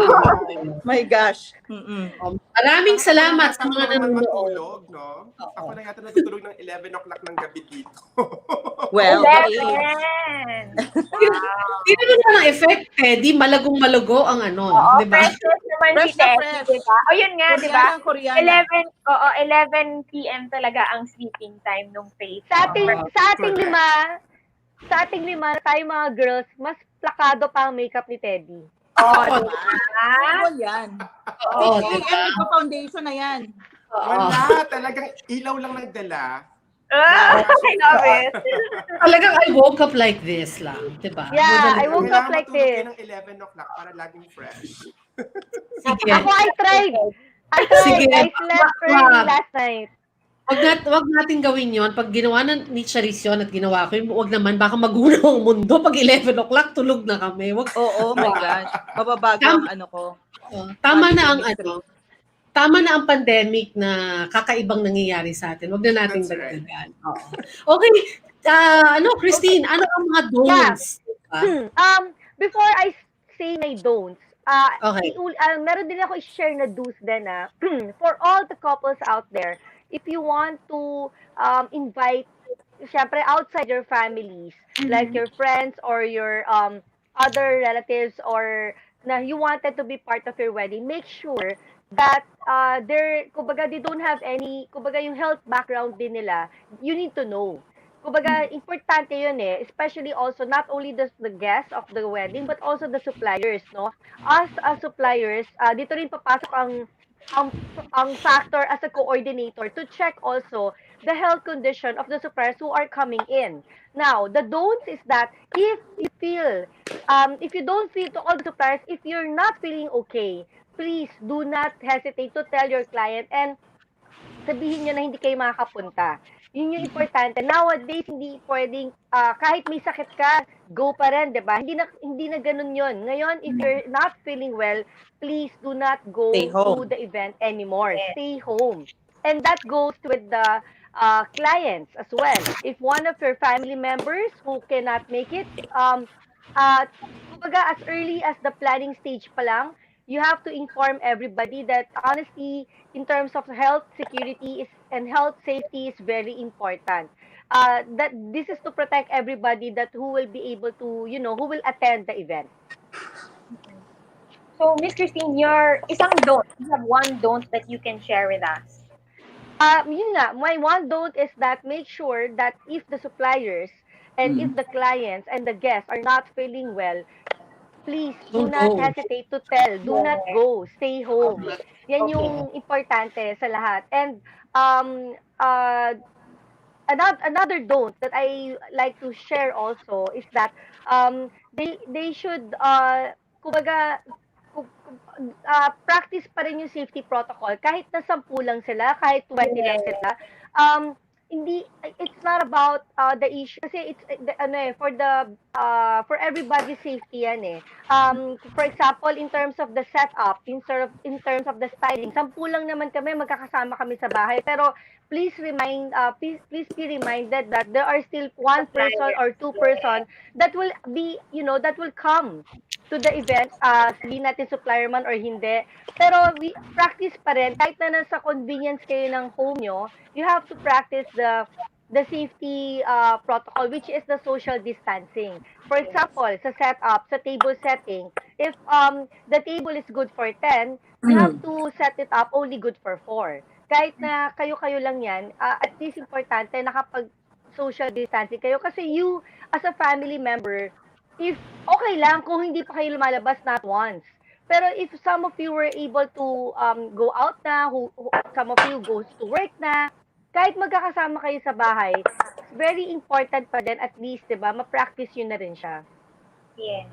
My gosh. Mm-mm. Maraming salamat Ako sa mga lang yata nanonood. matulog, no? Ako lang yata natutulog ng 11 o'clock ng gabi dito. Well, the age. 11. Hindi naman na ng effect, Di malagong-malago ang Oo, di ba? fresh naman Fresh si na Teddy, fresh. di ba? O yun nga, di ba? Koreana. 11 p.m. talaga ang sleeping time nung face. Sa ating, Oo. sa ating lima tayo mga girls, mas plakado pa ang makeup ni Teddy. Oo, Oo. diba? Ano yan? Oo, 6 diba? a.m. nagpa-foundation na yan. Oo. Wala, talagang ilaw lang nagdala. I love it. Talagang I woke up like this lang, di ba? Yeah, I woke Kailangan up like matulog kayo this. ng 11 o'clock para laging fresh. Sige. Ako, I tried. Sige. I slept early last night. Wag natin gawin yon. Pag ginawa ni Charisse yun at ginawa ko yun, wag naman, baka magunaw ang mundo. Pag 11 o'clock, tulog na kami. Wag, Oo, my gosh. Mababago ang ano ko. tama na ang Chemistry. tama na ang pandemic na kakaibang nangyayari sa atin. Wag na nating That's right. dagdagan. Oo. Okay. Christine, ano ang mga don'ts? Diba? Before I say my don'ts, Okay. meron din ako i-share na do's din na for all the couples out there, if you want to invite, syempre outside your families, like your friends or your other relatives or na you wanted to be part of your wedding, make sure that kumbaga they don't have any, kumbaga yung health background din nila, you need to know. Kumbaga, importante yun especially also not only the guests of the wedding but also the suppliers, no? Us as suppliers, dito rin papasok ang ang factor as a coordinator to check also the health condition of the suppliers who are coming in. Now, the don'ts is that if you don't feel to all the suppliers, if you're not feeling okay, please do not hesitate to tell your client and sabihin nyo na hindi kayo makakapunta. Yun yung importante. Nowadays, hindi pwedeng, kahit may sakit ka, go pa rin, di ba? Hindi na ganun yun. Ngayon, if you're not feeling well, please do not go Stay home. to the event anymore. Stay home. And that goes with the clients as well. If one of your family members who cannot make it, kumbaga as early as the planning stage pa lang, you have to inform everybody that honestly, in terms of health security and health safety is very important. That this is to protect everybody that who will be able to, who will attend the event. So, Miss Christine, your isang don't. You have one don't that you can share with us. Yun nga, my one don't is that make sure that if the suppliers And if the clients and the guests are not feeling well, please do Don't not go. hesitate to tell. Do not Yes. go. Stay home. Yan Okay. yung importante sa lahat. And um, uh, another don't that I like to share also is that they should kumbaga practice pa rin yung safety protocol kahit na 10 lang sila, kahit 20 lang Yes. sila. Hindi it's not about the issue kasi it's ano for the for everybody's safety yan eh. For example, in terms of the setup, in terms of the styling, 10 lang naman kami, magkakasama kami sa bahay, pero please be reminded that there are still one person Supplier. or two person that will be, that will come to the event, sabihin natin supplier man or hindi. Pero we practice pa rin, kahit na nasa convenience kayo ng home nyo, you have to practice the safety protocol, which is the social distancing. For example, sa setup, sa table setting, if the table is good for 10, you have to set it up only good for 4. Kahit na kayo-kayo lang yan, at least importante nakapag social distancing kayo kasi you as a family member, if okay lang kung hindi pa kayo lumalabas not once. Pero if some of you were able to go out na, some of you goes to work na, kahit magkakasama kayo sa bahay, it's very important pa din at least, 'di ba, ma-practice yun na rin siya. Yes.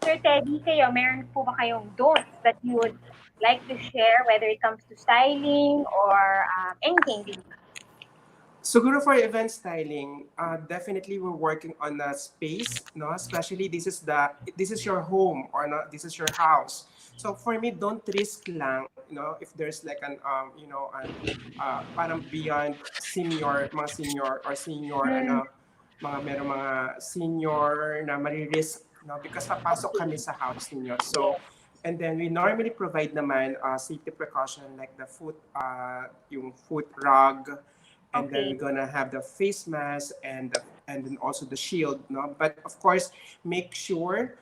Sir Teddy, kayo, meron po ba kayong don'ts that you would like to share, whether it comes to styling or anything really? Siguro for event styling, definitely we're working on a space, no? Especially this is your home or no, this is your house. So for me, don't risk lang, if there's like an parang beyond mga senior or senior mga merong mga senior na mari-risk, no? Because papasok kami sa house ninyo. So and then we normally provide naman safety precaution like the yung foot rug. And then we're gonna have the face mask and then also the shield, no? But of course, make sure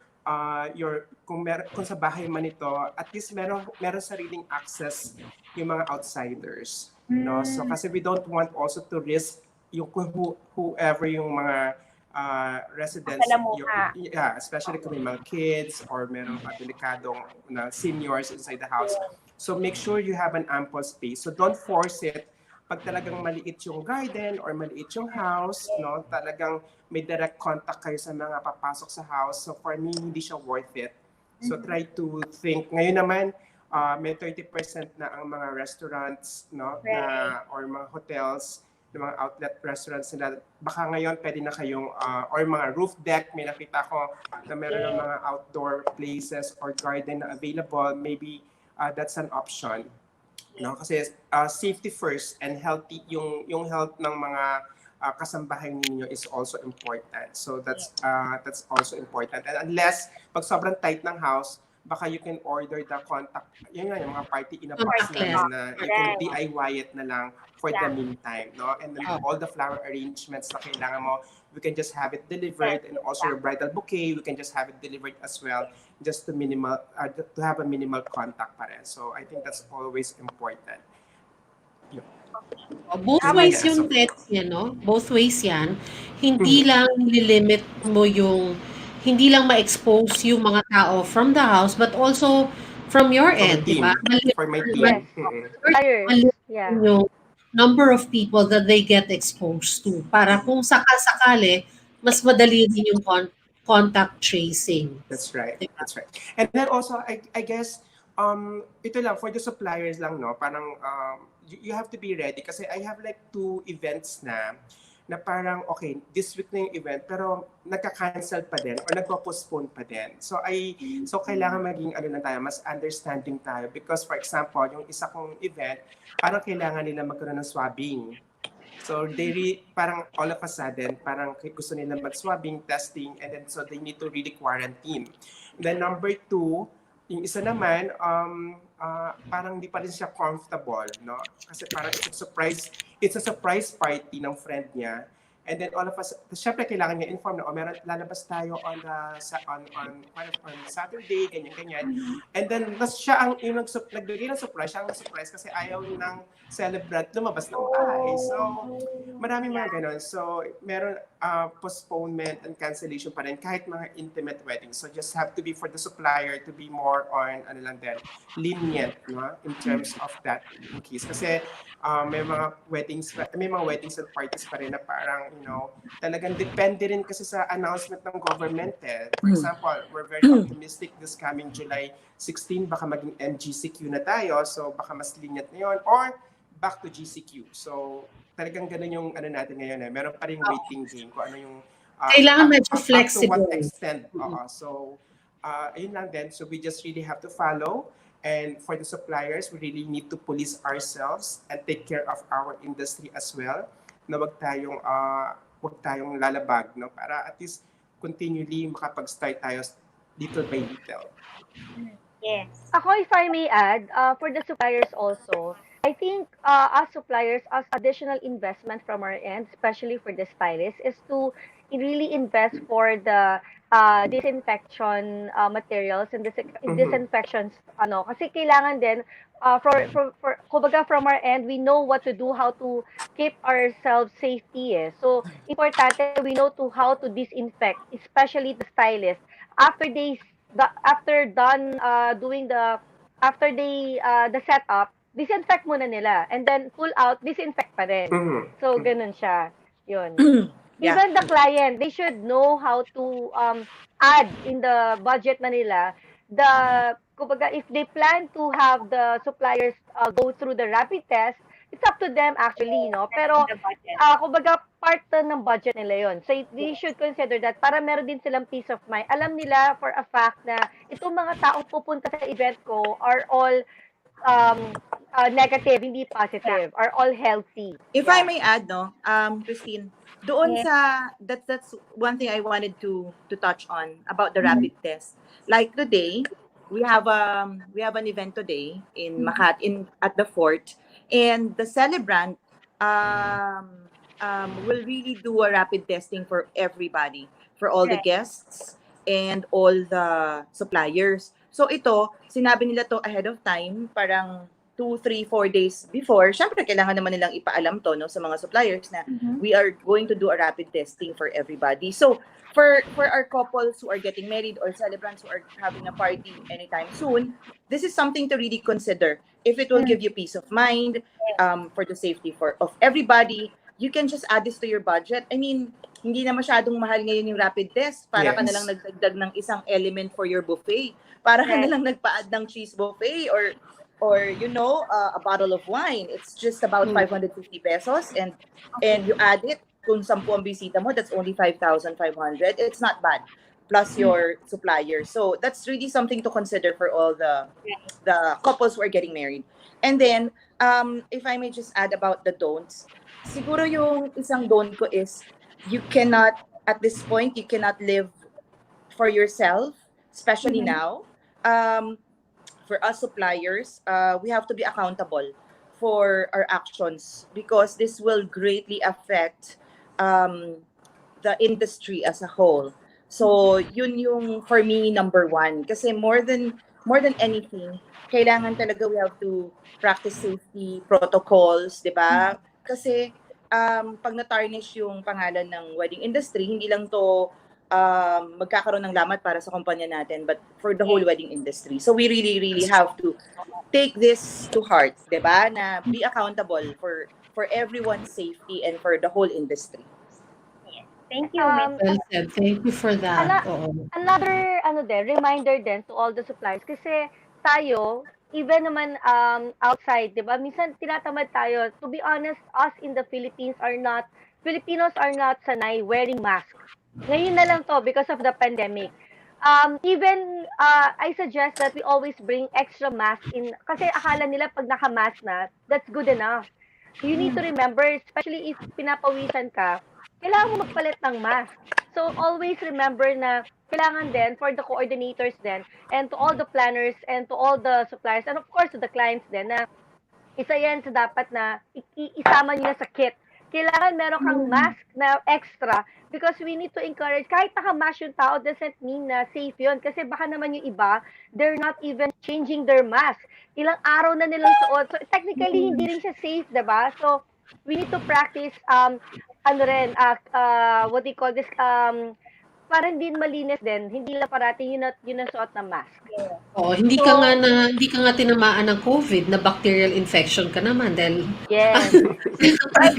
kung sa bahay man ito, at least meron sariling access yung mga outsiders, no? So kasi we don't want also to risk yung whoever yung mga residents, especially kung may mga kids or meron delikadong na seniors inside the house. So make sure you have an ample space. So don't force it. Pag talagang maliit yung garden or maliit yung house, no, talagang may direct contact kayo sa mga papasok sa house. So for me, hindi siya worth it. So try to think. Ngayon naman, may 30% na ang mga restaurants, no, or mga hotels, mga outlet restaurants nila. Baka ngayon pwede na kayong, or mga roof deck, may nakita ko na meron ng mga outdoor places or garden na available. Maybe that's an option. No, kasi safety first and healthy yung health ng mga kasambahay ninyo is also important. So that's also important. And unless pag sobrang tight ng house, baka you can order the contact, yung mga party in a box na you can DIY it na lang for the meantime, no? And then all the flower arrangements na kailangan mo, we can just have it delivered, and also your bridal bouquet, we can just have it delivered as well, just to have a minimal contact pa rin. So I think that's always important. Both ways yung text yan, no? Both ways yan. Hindi lang nilimit mo hindi lang ma-expose yung mga tao from the house, but also from your end, di ba? For my team. Yung number of people that they get exposed to para kung sakasakali, mas madali din yung contact tracing. That's right. That's right. And then also, I guess, ito lang, for the suppliers lang, no? Parang, you have to be ready. Kasi I have like 2 events na parang, okay, this week na yung event, pero nagka-cancel pa din or nagpo-postpone pa din. So kailangan maging tayo, mas understanding tayo. Because for example, yung isa kong event, parang kailangan nila magkaroon ng swabbing. So parang all of a sudden, parang gusto nila mag-swabbing, testing, and then so they need to really quarantine. Then number 2, yung isa naman, parang hindi pa rin siya comfortable, no? Kasi parang it's a surprise party ng friend niya. And then all of us, syempre kailangan niya inform na, meron, lalabas tayo on Saturday, ganyan-ganyan. And then, tas siya ang yung nagbigay ng surprise, siya ang surprise kasi ayaw ng celebrant lumabas ng bahay. So, maraming mga ganon. So, meron postponement and cancellation pa rin kahit mga intimate weddings. So, just have to be for the supplier to be more on, lenient, no? In terms of that case. Kasi, may mga weddings and parties pa rin na parang, talagang depende rin kasi sa announcement ng government eh. For example, we're very optimistic this coming July 16, baka maging MGCQ na tayo, so baka mas lenient na yun, or back to GCQ. So, talagang ganun yung natin ngayon eh. Meron pa rin waiting game kung ano yung Kailangan medyo up to flexible. what extent. So, ayun lang din. So, we just really have to follow. And for the suppliers, we really need to police ourselves and take care of our industry as well. Na wag tayong lalabag, no? Para at least continually makapag-start tayo little by little. Yes. Ako, if I may add, for the suppliers also, I think as suppliers, as additional investment from our end, especially for the stylists, is to really invest for the disinfection materials and disinfections. Kasi kailangan din, kumbaga from our end, we know what to do, how to keep ourselves safety. So, importante, we know how to disinfect, especially the stylists. After done doing the setup, disinfect muna nila and then pull out, disinfect pa rin. So ganun siya. Yun. Yeah. Even the client, they should know how to add in the budget na nila kumbaga, if they plan to have the suppliers go through the rapid test, it's up to them actually, pero The budget. kumbaga part ng budget nila yon. So they should consider that para meron din silang peace of mind. Alam nila for a fact na itong mga taong pupunta sa event ko are all negative, hindi positive, are all healthy. If I may add, Christine, doon Yes. that's one thing I wanted to touch on about the rapid test. Like today, we have an event today in Makati at the fort, and the celebrant will really do a rapid testing for everybody, for all the guests and all the suppliers. So ito, sinabi nila to ahead of time, parang 2, 3, 4 days before. Syempre, kailangan naman nilang ipaalam to sa mga suppliers na we are going to do a rapid testing for everybody. So for our couples who are getting married or celebrants who are having a party anytime soon, this is something to really consider. If it will give you peace of mind, for the safety of everybody, you can just add this to your budget. I mean, hindi na masyadong mahal ngayon yung rapid test. Para ka na lang nagdagdag ng isang element for your buffet. Para ka na lang nagpa-add ng cheese buffet or a bottle of wine. It's just about 550 pesos and you add it, kung 10 ang bisita mo, that's only 5,500. It's not bad. Plus your supplier. So that's really something to consider for all the couples who are getting married. And then, if I may just add about the don'ts, siguro yung isang don't ko is, at this point, you cannot live for yourself, especially now. For us suppliers, we have to be accountable for our actions because this will greatly affect the industry as a whole. So, yun yung for me number one. Kasi more than anything, kailangan talaga we have to practice safety protocols, di ba? Kasi pag na-tarnish yung pangalan ng wedding industry, hindi lang to magkakaroon ng lamat para sa kumpanya natin, but for the whole wedding industry. So we really, really have to take this to heart, di ba? Na be accountable for everyone's safety and for the whole industry. Thank you. Well said. Thank you for that. Another reminder then to all the suppliers kasi tayo even naman outside, 'di ba? Minsan tinatamad tayo. To be honest, us in the Filipinos are not sanay wearing mask. Ngayon na lang to because of the pandemic. Even I suggest that we always bring extra mask in kasi akala nila pag naka-mask na, that's good enough. You need to remember, especially if pinapawisan ka, kailangan mo magpalit ng mask. So always remember na kailangan din for the coordinators din and to all the planners and to all the suppliers and of course to the clients din na isa yan sa dapat na isama nyo na sa kit kailangan meron kang mask na extra because we need to encourage, kahit naka-mask yung tao doesn't mean na safe yun. Kasi baka naman yung iba, they're not even changing their mask. Ilang araw na nilang suot. So technically, hindi rin siya safe, diba? So we need to practice, ano rin, what do you call this, para hindi malinis din, hindi lang parating yun ang suot ng mask. Oo, hindi ka nga tinamaan ng COVID na bacterial infection ka naman dahil Yes.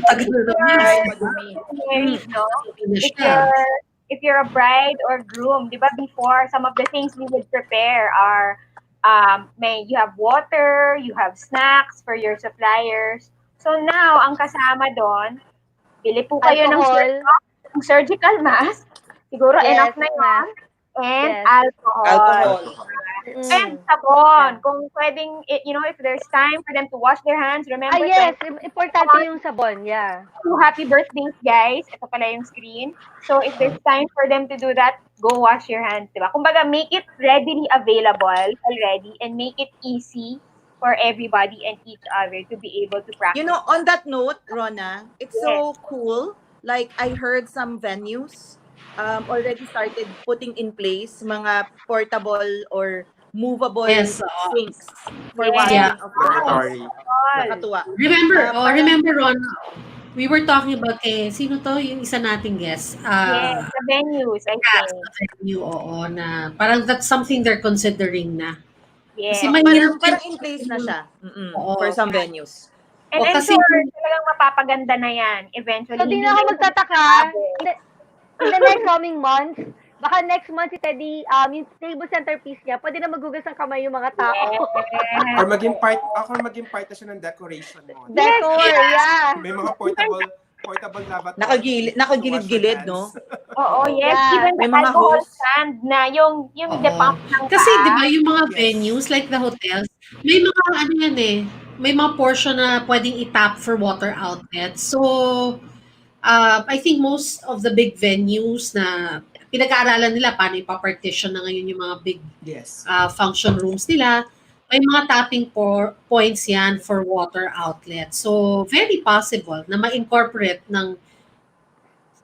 tagal na naman. Ay, madumi. Married, no? Sabi na If siya. you're a bride or groom, di ba before, some of the things we would prepare are, you have water, you have snacks for your suppliers. So now, ang kasama doon, bili po kayo Alcohol. ng surgical mask. Siguro Yes, enough na yun. mask. And Yes. alcohol. And sabon. Yeah. Kung pwedeng, if there's time for them to wash their hands, remember, Yes, importante yung sabon, yeah. to happy birthdays, guys. Ito pala yung screen. So, if there's time for them to do that, go wash your hands, diba? Kumbaga, make it readily available already and make it easy for everybody and each other to be able to practice. You know, on that note, Rona, it's so cool. Like, I heard some venues already started putting in place mga portable or movable Yes, sinks for Yes. washing Yeah. of hands. Dormitory. Nakatuwa. Remember, Ron, we were talking about sino to? Yung isa nating guest. Yes, the venues, I think. Oo, na parang that's something they're considering na. Yes. Kasi mahirap Parang in place na siya Oo. for some venues. And I'm kasi- sure talagang mapapaganda na yan eventually. So, di Hindi na ako na magtataka. In the next coming months, baka next month si Teddy, yung table centerpiece niya, pwede na maghugas ng kamay yung mga tao. Yes. Or maging part na siya ng decoration mo. Decor, yeah. May mga portable lavatory. Nakagilid-gilid, no? Oo, yes. Yeah. Even the May mga alcohol host. stand na yung Oo. depump ng Kasi paa. di ba yung mga Yes. venues like the hotels, may mga ano yan may mga portion na pwedeng itap for water outlets. So, I think most of the big venues na pinag-aaralan nila paano ipapartition na ngayon yung mga big Yes. function rooms nila, may mga tapping points yan for water outlets. So, very possible na ma-incorporate ng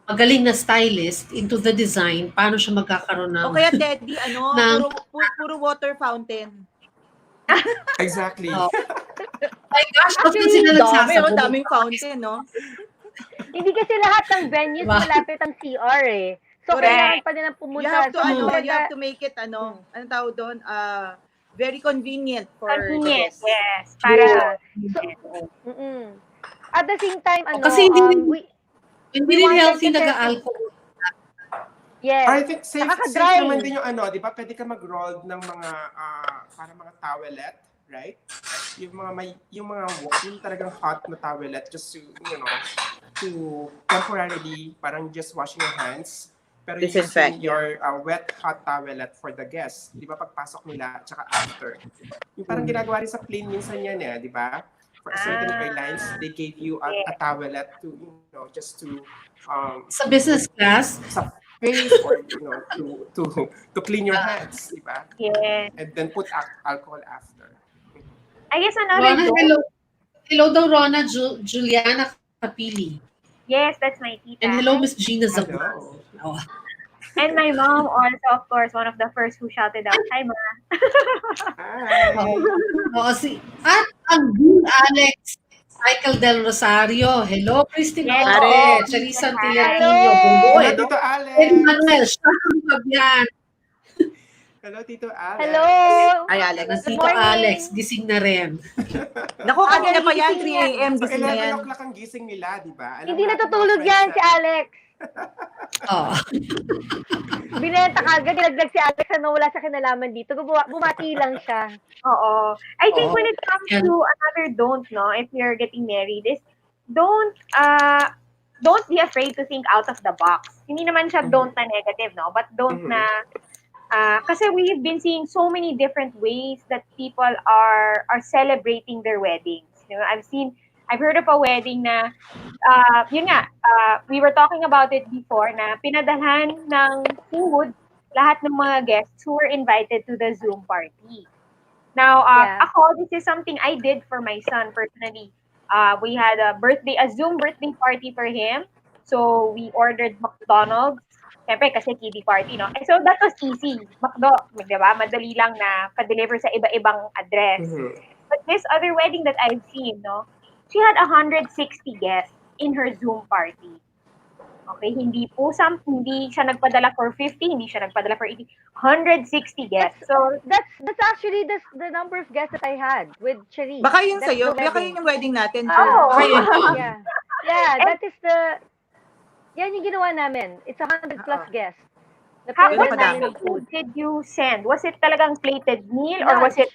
magaling na stylist into the design, paano siya magkakaroon ng... O kaya Teddy, puro water fountain. Exactly. Oh. My gosh, bakit sila nagsasabog? Daming fountain, no? Hindi kasi lahat ng venues Wow. malapit ang CR eh. So, Correct. kailangan pa nilang pumunta. You have to make it, anong tawag doon, very convenient for Convenient, guests. yes. Para, At the same time, Kasi hindi rin- we Hindi rin wanted healthy kasi- nag-alcohol. yes. I think safe Nakaka-dry. naman din yung di ba? Pwede ka mag-roll ng mga para mga towelette, right? Yung talagang hot na towelette just to, to temporarily parang just washing your hands. Pero Disinfect, using your wet hot towelette for the guests. Di ba pagpasok nila tsaka after. Yung parang ginagawa rin sa plane minsan yan di ba? For certain airlines, they gave you a towelette to, just to Sa business class, sa face or to clean your hands, di ba? yes. And then put alcohol after. I guess another Rona, joke. hello daw Rona Juliana Kapili. Yes, that's my tita. And hello Miss Gina Zabur. Hello. Oh. And my mom also, of course, one of the first who shouted out, "Hi, Ma." Hi! Oo, at ang Dean Alex Michael Del Rosario. Hello, Christine Yes, Ong Te, Alex. Charisse Hello. Tinio, Bumboy. Hello, Tito Alex! Manuel, Shakang Fabian. Hello, Tito Alex! Hello! Ay, Alex. Tito morning. Alex, gising na rin. Naku, kanina pa yan, gising 3 a.m. So, gising na yan. 11 o'clock ang gising nila, di ba? Alam Hindi natin, natutulog mga yan friends si Alex. Oh. Binenta kagad, nilagdag si Alex na wala sa kinalaman dito. Bumati lang siya. Oo. I think Oo. when it comes Yan. to another don't, no, if you're getting married, is don't be afraid to think out of the box. Hindi naman siya don't na negative, no? But don't na, kasi we've been seeing so many different ways that people are celebrating their weddings. I've heard of a wedding na, we were talking about it before na pinadalhan ng food lahat ng mga guests who were invited to the Zoom party. Now, Yeah. ako, this is something I did for my son personally. We had a Zoom birthday party for him. So we ordered McDonald's. Siyempre, kasi kiddie party, no? So that was easy. McDo, di ba? Madali lang na pa-deliver sa iba-ibang address. Mhm. But this other wedding that I've seen, no? She had 160 guests in her Zoom party. Okay, hindi siya nagpadala for 50, hindi siya nagpadala for 80, 160 guests. So, That's actually the number of guests that I had with Charisse. Baka yun That's sa'yo. the Baka wedding. yun yung wedding natin. Oh. Yeah. Yeah, that is yan yung ginawa namin. It's 100 plus guests. what Ganun kind kadami. of food did you send? Was it talagang plated meal or was it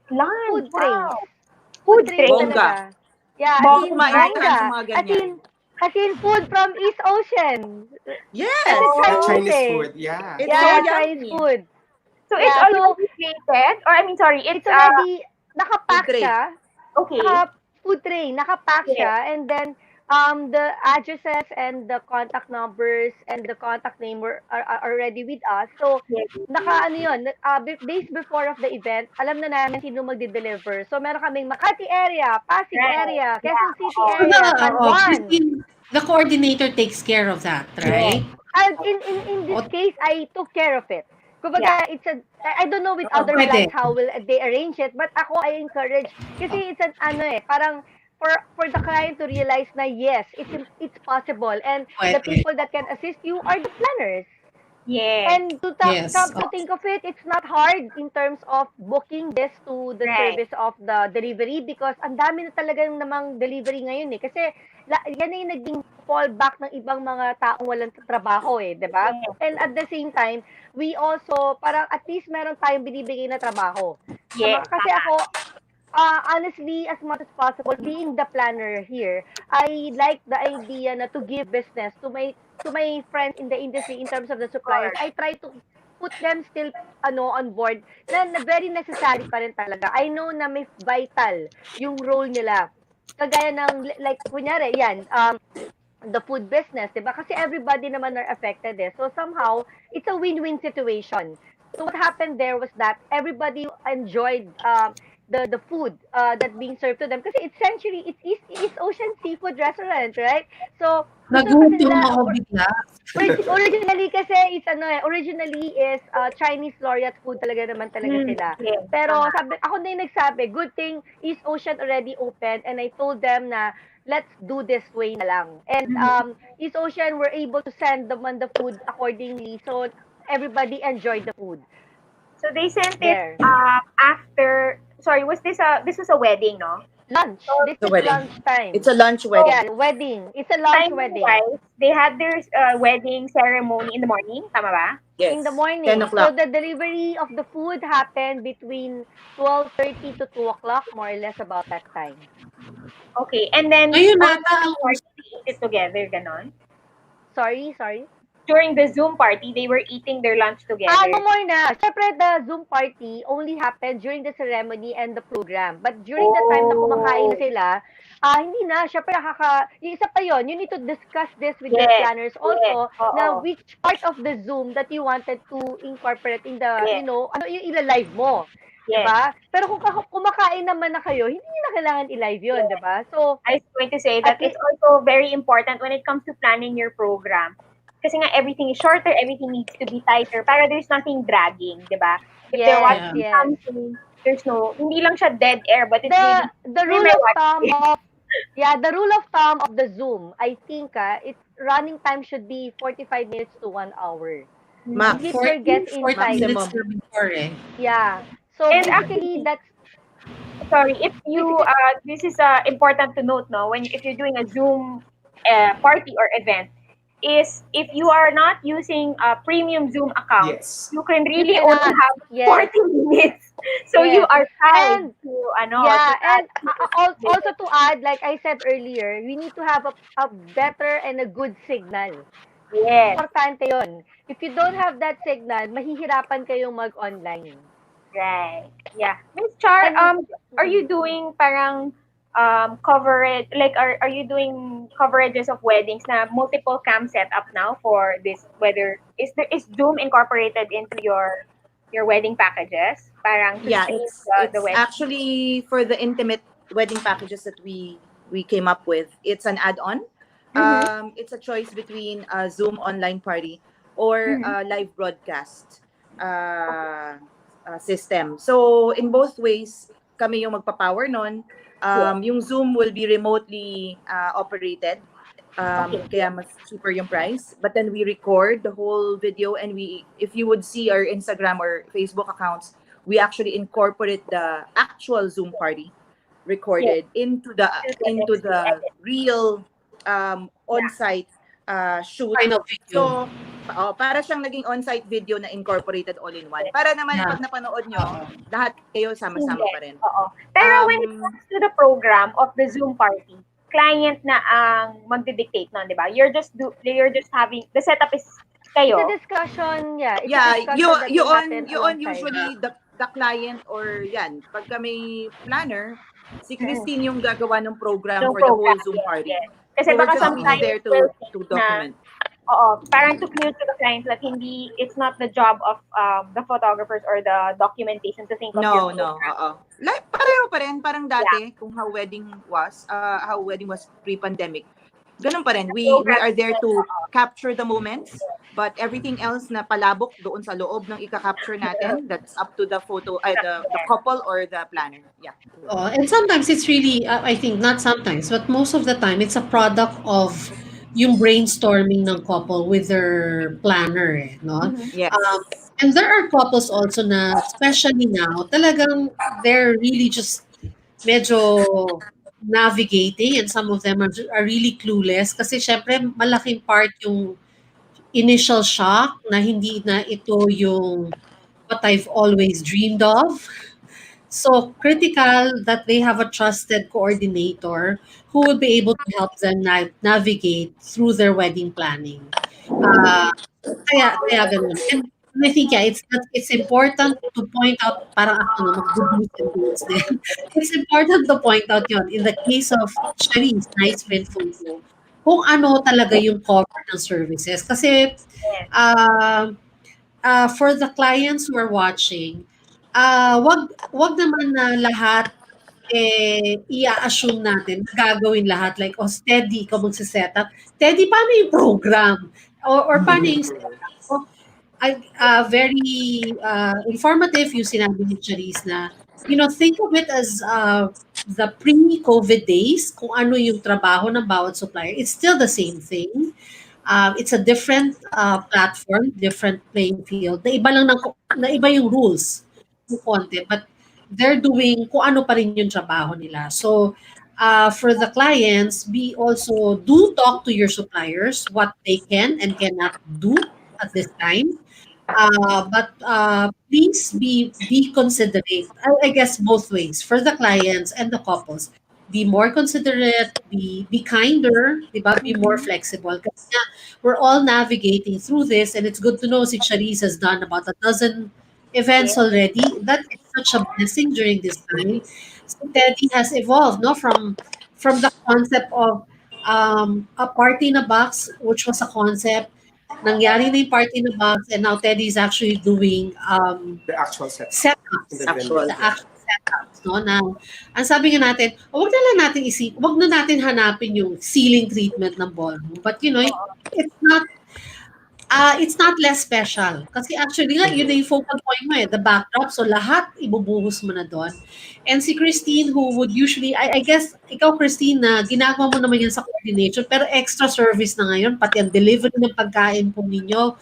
lunch? Food trays. Wow. Food Food trays tray. Bongga. talaga. Yeah, Bongga. Kumain ka sa mga As ganyan. food from East Ocean. Yes! Kasi The Chinese Chinese eh. food, yeah. It's Yeah, so Chinese yummy. food. So it's Yeah, already plated? Or I mean, sorry, It's it's already nakapack food tray. siya. okay. Food tray, nakapack Yes. siya, and then the addresses and the contact numbers and the contact name are already with us. So Yes. ano yun, days before of the event, alam na namin sino magde-deliver. So meron kaming Makati area, Pasig Right. area, Quezon City Oo. area, San Juan. Christine, the coordinator takes care of that, right? And in this case, I took care of it. Kumbaga, I don't know with other Pwede. plans how will they arrange it, but ako, I encourage, kasi it's an, parang, for the client to realize na yes, it's possible, and the Pwede. people that can assist you are the planners. Yes. And Yes. come to think of it, it's not hard in terms of booking this to the Right. service of the delivery because ang dami na talagang namang delivery ngayon eh. Kasi yan na yung naging fallback ng ibang mga taong walang trabaho eh, di ba? Yes. And at the same time, we also, parang at least meron tayong binibigay na trabaho. Yes. Kasi ako, honestly, as much as possible, being the planner here, I like the idea na to give business to my friends in the industry in terms of the suppliers. I try to put them still on board na very necessary pa rin talaga. I know na may vital yung role nila. Kagaya ng, like, kunyari, yan, the food business, diba? Kasi everybody naman are affected eh. So somehow, it's a win-win situation. So what happened there was that everybody enjoyed the food that being served to them kasi it's East Ocean Seafood Restaurant, right? So Nagutom ako bigla. originally kasi originally is Chinese laureate food talaga naman talaga sila. Yes. Pero ako na yung nagsabi, good thing East Ocean already opened and I told them na let's do this way na lang. And East Ocean were able to send naman the food accordingly. So everybody enjoyed the food. So they sent There. it after. Sorry, this was a wedding, no? Lunch. This The is wedding. lunch time. It's a lunch wedding. Yeah, wedding. It's a lunch wedding. Time-wise, they had their wedding ceremony in the morning, tama ba? Yes. In the morning. 10 o'clock. So the delivery of the food happened between 12:30 to 2 o'clock, more or less about that time. Okay, and then Ngayon on nata, the party, they eat it together, ganon. Sorry. During the Zoom party, they were eating their lunch together. No more na. Siyempre, the Zoom party only happened during the ceremony and the program. But during the time na kumakain na sila, hindi na. Siyempre, yung isa pa yun, you need to discuss this with your planners also, Oo. na which part of the Zoom that you wanted to incorporate in the, Yes. ano yung ila-live mo. Yes. Diba? Pero kung kumakain naman na kayo, hindi na kailangan i-live yun, Yes. diba? So, I was going to say that it's also very important when it comes to planning your program. Kasi nga, everything is shorter, everything needs to be tighter para there's nothing dragging, di ba? If they're watching something, there's hindi lang siya dead air, but it's the rule of thumb of the rule of thumb of the Zoom, I think its running time should be 45 minutes to 1 hour. Max. Keep your guests 40 inside. minutes before eh. Yeah. So And basically, that's sorry, if you this is important to note, no, if you're doing a Zoom party or event, is if you are not using a premium Zoom account, Yes. you can really You only cannot. have Yes. 40 minutes. So you Yes. are tied And- to and also to add, like I said earlier, we need to have a better and a good signal. yes, Importante yun. If you don't have that signal, mahihirapan kayong mag-online. right. Yeah. Miss Char, are you doing parang coverage, like are you doing coverages of weddings na multiple cam setup now for this, whether is Zoom incorporated into your wedding packages? Parang to Yeah, stream it's the wedding. actually for the intimate wedding packages that we we came up with. It's an add-on. It's a choice between a Zoom online party or a live broadcast system. So in both ways, kami yung magpapower nun. Yung Zoom will be remotely operated. Kaya mas cheaper yung price. But then we record the whole video, and if you would see our Instagram or Facebook accounts, we actually incorporate the actual Zoom party recorded into the real on-site shoot. Final video. So, para siyang naging on-site video na incorporated all in one. Para naman Yeah. pag napanood nyo, lahat kayo sama-sama pa rin. Oo. Pero when it comes to the program of the Zoom party, client na ang magdi-dictate nun, di ba? You're just having, the setup is kayo. It's a discussion, yeah. It's a Yeah, discussion that will happen yun alongside. usually the client or yan. Pagka may planner, si Christine yung gagawa ng program Yung for the whole program, Zoom party. yes. Kasi So we're baka just sometimes there to document. parang to clear to the clients that it's not the job of the photographers or the documentation to think of No, your no, program. Like, pareho pa rin, parang dati, kung how wedding was pre-pandemic. Ganun pa rin. We are there to capture the moments, but everything else na palabok doon sa loob ng ika-capture natin, that's up to the the couple or the planner. Yeah. And sometimes it's really, I think, not sometimes, but most of the time, it's a product of yung brainstorming ng couple with their planner, no? Yes. And there are couples also na, especially now, talagang they're really just medyo navigating, and some of them are really clueless kasi syempre malaking part yung initial shock na hindi na ito yung what I've always dreamed of. So critical that they have a trusted coordinator who will be able to help them navigate through their wedding planning. Kaya ganun. And I think, yeah, it's important to point out, parang ako no, mag-good and goods din. It's important to point out yon in the case of Charisse, Nice Print Photo, kung ano talaga yung cover ng services. Kasi for the clients who are watching, wag naman na lahat i-assume natin na gagawin lahat like, steady, ikaw magsisetup. Steady, paano yung program? Or paano yung setup? So, very informative yung sinabi ni Charisse na, think of it as the pre-COVID days, kung ano yung trabaho ng bawat supplier. It's still the same thing. It's a different platform, different playing field. Na iba yung rules ng konti, but they're doing kung ano pa rin yung trabaho nila. So, for the clients, we also do talk to your suppliers what they can and cannot do at this time. But please be considerate. I guess both ways, for the clients and the couples. Be more considerate, be kinder, diba? Be more flexible. Kasi nga, we're all navigating through this, and it's good to know si Charisse has done about a dozen events already. That is such a blessing during this time. So Teddy has evolved, no, from the concept of a party in a box, which was a concept. Nangyari na yung party in a box, and now Teddy is actually doing The actual setup. setups. The Actual. The actual setups, no? Na, ang sabi nga natin, wag na lang natin wag na natin hanapin yung ceiling treatment ng ballroom. But it's not less special. Kasi actually nga, yun na yung focal point mo the backdrop. So lahat ibubuhos mo na doon. And si Christine, who would usually, I guess, ikaw Christine, na ginagawa mo naman yan sa coordination, pero extra service na ngayon, pati ang delivery ng pagkain po ninyo,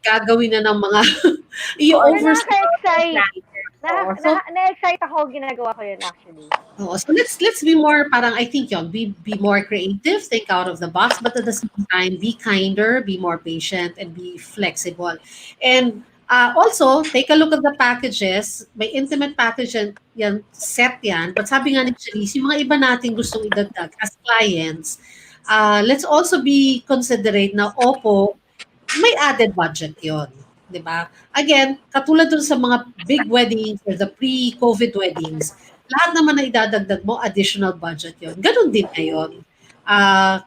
gagawin na ng mga, i-oversee. Nakaka-excite. Na-excite ako, ginagawa ko yun actually. So let's be more, parang I think be more creative, think out of the box, but at the same time, be kinder, be more patient, and be flexible. And also, take a look at the packages. May intimate package yan, set yan. But sabi nga ni Charisse, yung mga iba nating gustong idagdag as clients, let's also be considerate na may added budget yon. Diba? Again, katulad dun sa mga big weddings or the pre-COVID weddings, lahat naman na idadagdag mo, additional budget yon. Ganun din ngayon.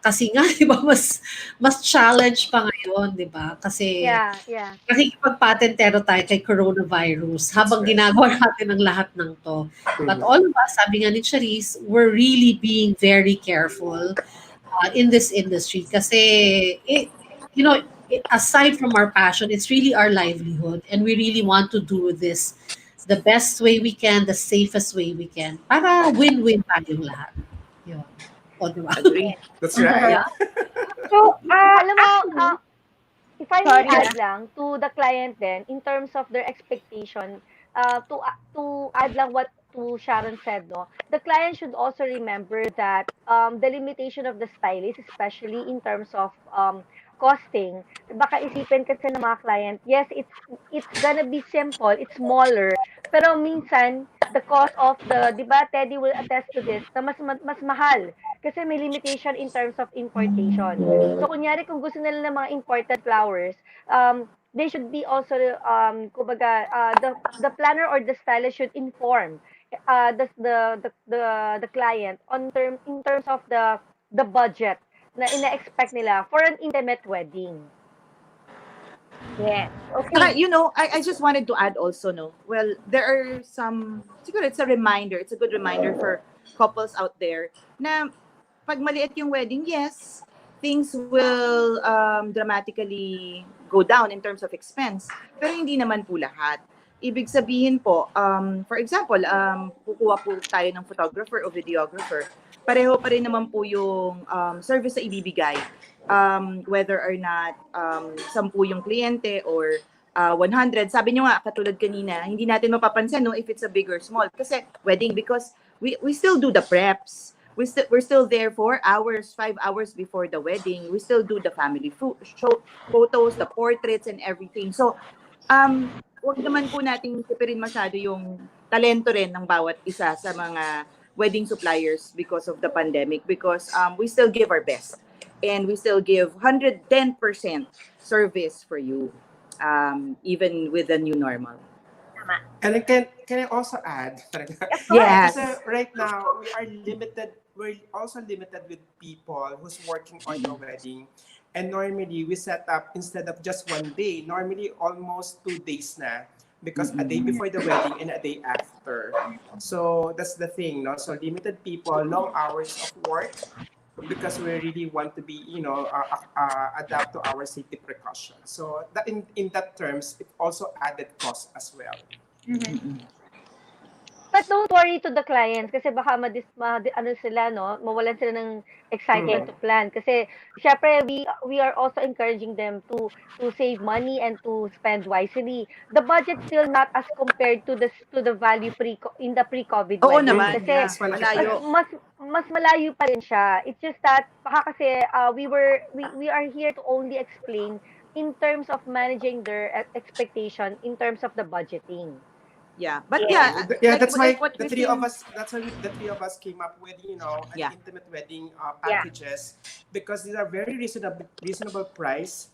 Kasi nga, di ba, mas challenge pa ngayon, di ba? Kasi Yeah. nakikipagpatentero tayo kay coronavirus That's habang right. ginagawa natin ang lahat ng to. But Mhm. all of us, sabi nga ni Charisse, we're really being very careful in this industry kasi, it, you know, aside from our passion, it's really our livelihood and we really want to do this the best way we can, the safest way we can para win-win tayong lahat. Yun. O, di ba? Agree. That's right. Yeah. So, Alam mo, actually, if I may sorry. add lang to the client then, in terms of their expectation, to add lang what to Sharon said, no, the client should also remember that the limitation of the stylist, especially in terms of costing, baka isipin kasi ng mga client, yes, it's gonna be simple, it's smaller, pero minsan the cost of the, di ba, Teddy will attest to this, na mas mahal kasi may limitation in terms of importation. So, kunyari, kung gusto nila ng mga imported flowers, they should be also, kumbaga, the planner or the stylist should inform the client in terms of the budget na ina-expect nila for an intimate wedding. Yes. Saka, Okay. I just wanted to add also, no? Well, there are some, siguro it's a reminder, it's a good reminder for couples out there na pag maliit yung wedding, yes, things will dramatically go down in terms of expense. Pero hindi naman po lahat. Ibig sabihin po, for example, kukuha po tayo ng photographer o videographer. Pareho pa rin naman po yung service na ibibigay. Whether or not 10 yung kliyente or 100. Sabi nyo nga, katulad kanina, hindi natin mapapansin no, if it's a big or small. Kasi wedding, because we still do the preps. We're still there 4 hours, 5 hours before the wedding. We still do the family photos, the portraits, and everything. So, wag naman po nating tipirin masyado yung talento rin ng bawat isa sa mga wedding suppliers because of the pandemic, because we still give our best and we still give 110% service for you, even with the new normal. And then can I also add? Of course. Yes. Kasi right now we are limited. We're also limited with people who's working on the wedding, and normally we set up instead of just 1 day. Normally almost 2 days na, because a day before the wedding and a day after. So that's the thing, no? So limited people, long hours of work, because we really want to be, adapt to our safety precautions. So that in that terms, it also added cost as well. Mhm. But don't worry to the clients kasi baka ano sila, no, mawalan sila ng excitement to plan kasi syempre we are also encouraging them to save money and to spend wisely. The budget still not as compared to the value in the pre-COVID Oo wedding naman, kasi yeah. Mas malaki pa Malayo. rin. mas malayo pa rin siya. It's just that baka kasi we are here to only explain in terms of managing their expectation in terms of the budgeting. Yeah. But Yeah. yeah, Yeah, like, that's like why what the three of Christine, us. That's why the three of us came up with an yeah. intimate wedding Yeah. packages, because these are very reasonable price.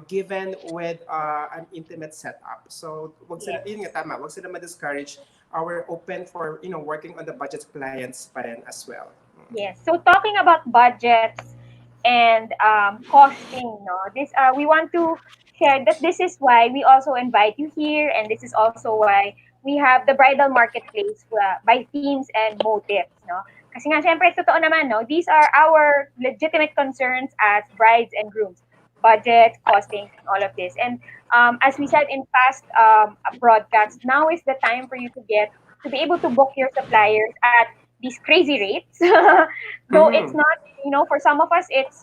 Given with an intimate setup. So, wag sila, Yes. yun nga tama, wag sila ma-discourage. We're open for working on the budget clients pa rin as well. Yes. So talking about budgets and costing, no, this we want to share that this is why we also invite you here, and this is also why we have the bridal marketplace by themes and motives, no. Kasi nga, syempre, totoo naman, no, these are our legitimate concerns as brides and grooms. Budget, costings, and all of this. And as we said in past broadcasts, now is the time for you to be able to book your suppliers at these crazy rates. Though it's Mhm. not, for some of us, it's,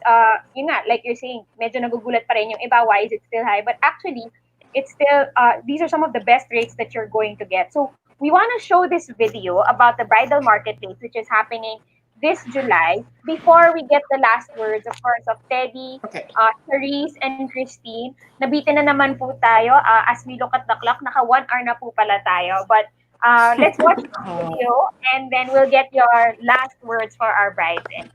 yun nga, like you're saying, medyo nagugulat pa rin yung iba, why is it still high? But actually, it's still, these are some of the best rates that you're going to get. So we want to show this video about the bridal marketplace, which is happening this July. Before we get the last words, of course, of Teddy, Okay. Charisse, and Christine, nabitin na naman po tayo. As we look at the clock, naka 1 hour na po pala tayo. But let's watch the video, and then we'll get your last words for our brides and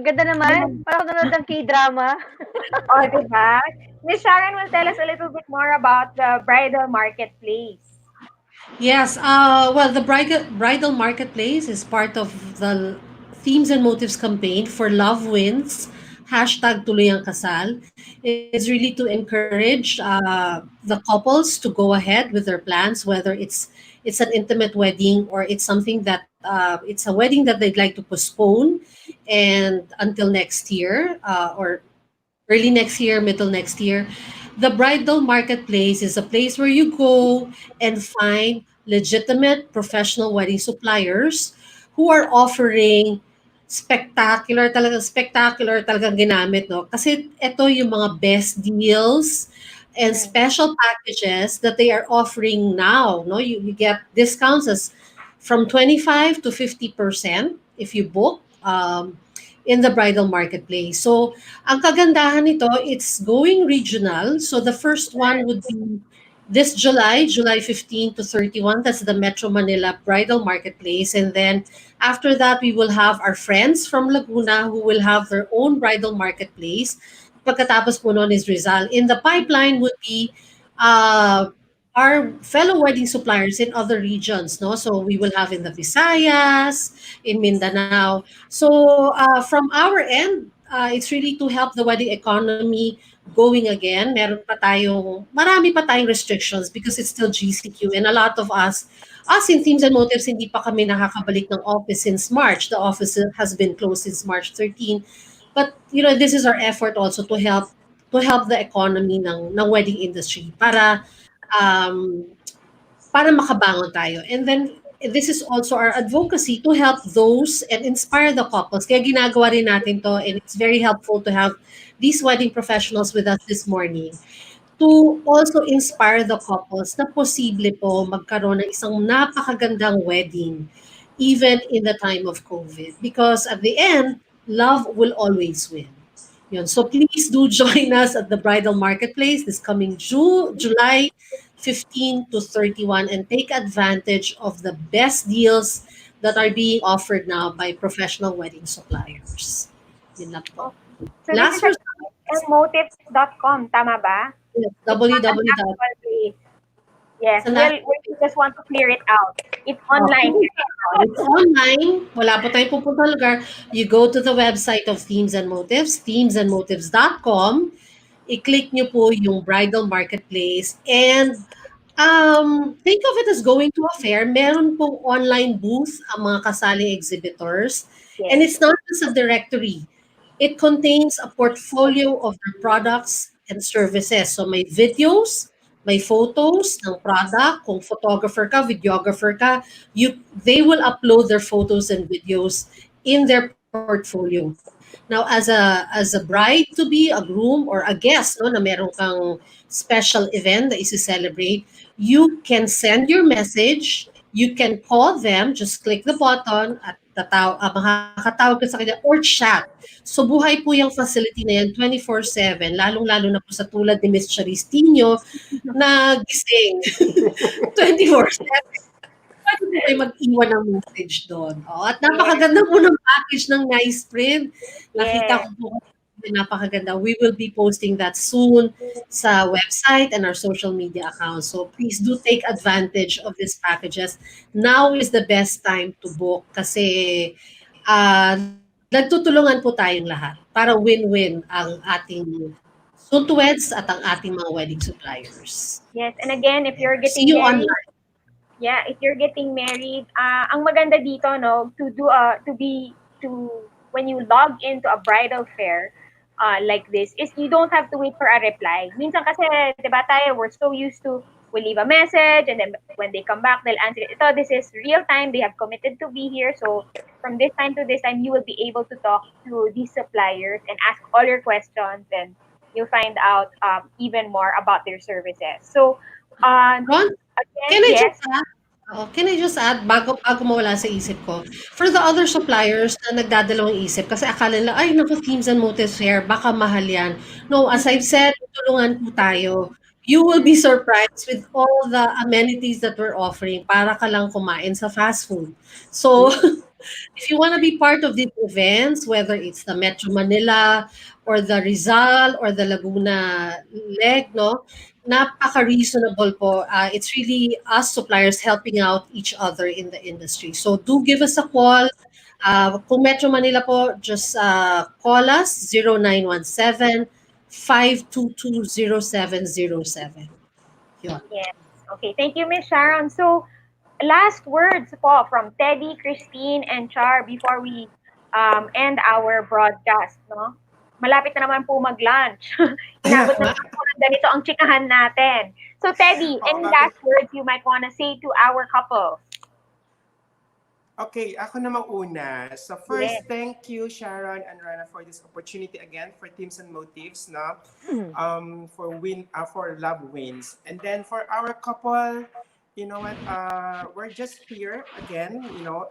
Ang ganda naman. Parang nanonood ng K-drama. Oh, diba? Miss Sharon will tell us a little bit more about the bridal marketplace. Yes, well, the bridal marketplace is part of the Themes and Motives campaign for Love Wins, hashtag Tuloy ang Kasal. It's really to encourage the couples to go ahead with their plans, whether it's an intimate wedding or it's something that it's a wedding that they'd like to postpone and until next year or early next year, middle next year. The bridal marketplace is a place where you go and find legitimate professional wedding suppliers who are offering spectacular talagang ginamit, no? Kasi ito yung mga best deals and special packages that they are offering now, no? You get discounts as from 25 to 50% if you book in the bridal marketplace. So, ang kagandahan nito, it's going regional. So, the first one would be this July 15 to 31. That's the Metro Manila Bridal Marketplace. And then after that, we will have our friends from Laguna who will have their own bridal marketplace. Pagkatapos po nun is Rizal. In the pipeline would be uh, our fellow wedding suppliers in other regions, no? So we will have in the Visayas, in Mindanao. So from our end, it's really to help the wedding economy going again. Marami pa tayong restrictions because it's still GCQ and a lot of us in Themes and Motives, hindi pa kami nakakabalik ng office since March. The office has been closed since March 13. But this is our effort also to help the economy ng wedding industry um, para makabangon tayo. And then this is also our advocacy to help those and inspire the couples. Kaya ginagawa rin natin to and it's very helpful to have these wedding professionals with us this morning to also inspire the couples na posible po magkaroon ng isang napakagandang wedding even in the time of COVID. Because at the end, love will always win. Yun. So please do join us at the Bridal Marketplace this coming July 15 to 31 and take advantage of the best deals that are being offered now by professional wedding suppliers. Yun lang po. So Last this is at motives.com, tama ba? www. Yes, we just want to clear it out. It's online. It's online. Wala po tayong pupunta lugar. You go to the website of Themes and Motives, themesandmotives.com. I-click nyo po yung bridal marketplace and think of it as going to a fair. Meron pong online booth ang mga kasali exhibitors. Yes. And it's not just a directory. It contains a portfolio of their products and services. So may videos, may photos ng product. Kung photographer ka, videographer ka, they will upload their photos and videos in their portfolio. Now, as a bride to be, a groom, or a guest, no, na meron kang special event that is to celebrate, you can send your message, you can call them, just click the button at makakatawag ka sa kanya or chat. So buhay po yung facility na yan 24/7, lalong-lalo na po sa tulad ni Miss Charisse Tinio na gising 24/7. Pwede po kayo mag-iwan ng message doon. At napakaganda po ng package ng nice print. Nakita ko po napakaganda. We will be posting that soon sa website and our social media accounts. So please do take advantage of these packages. Now is the best time to book kasi nagtutulungan po tayong lahat para win-win ang ating soon-to-weds at ang ating mga wedding suppliers. Yes, and again, if you're getting See you married, online. yeah, if you're getting married, ang maganda dito, no, when you log into a bridal fair like this, is you don't have to wait for a reply. Minsan kasi, diba tayo, we're so used to, we leave a message, and then when they come back, they'll answer it. So this is real time, they have committed to be here, so from this time to this time, you will be able to talk to these suppliers and ask all your questions, and you'll find out even more about their services. So, Ron, again, can I just add, bago mawala sa isip ko, for the other suppliers na nagdadalawang isip, kasi akala nila, ay, naku, Themes and Motives Fair, baka mahal yan. No, as I've said, tulungan po tayo. you will be surprised with all the amenities that we're offering para ka lang kumain sa fast food. So, if you want to be part of these events, whether it's the Metro Manila or the Rizal or the Laguna leg, no, napaka-reasonable po. It's really us suppliers helping out each other in the industry. So do give us a call. Kung Metro Manila po, just call us 0917-522-0707. Yun. Yes. Okay. Thank you, Miss Sharon. So, last words po from Teddy, Christine, and Char before we end our broadcast, no? Malapit na naman po mag-lunch. Inabot na naman po ng ganito ang chikahan natin. So, Teddy, Oh, any last words you might want to say to our couple? okay, ako namang una. So Yes. first, thank you, Sharon and Rana, for this opportunity again for Teams and Motives, no? For love wins. And then for our couple, you know what, we're just here again,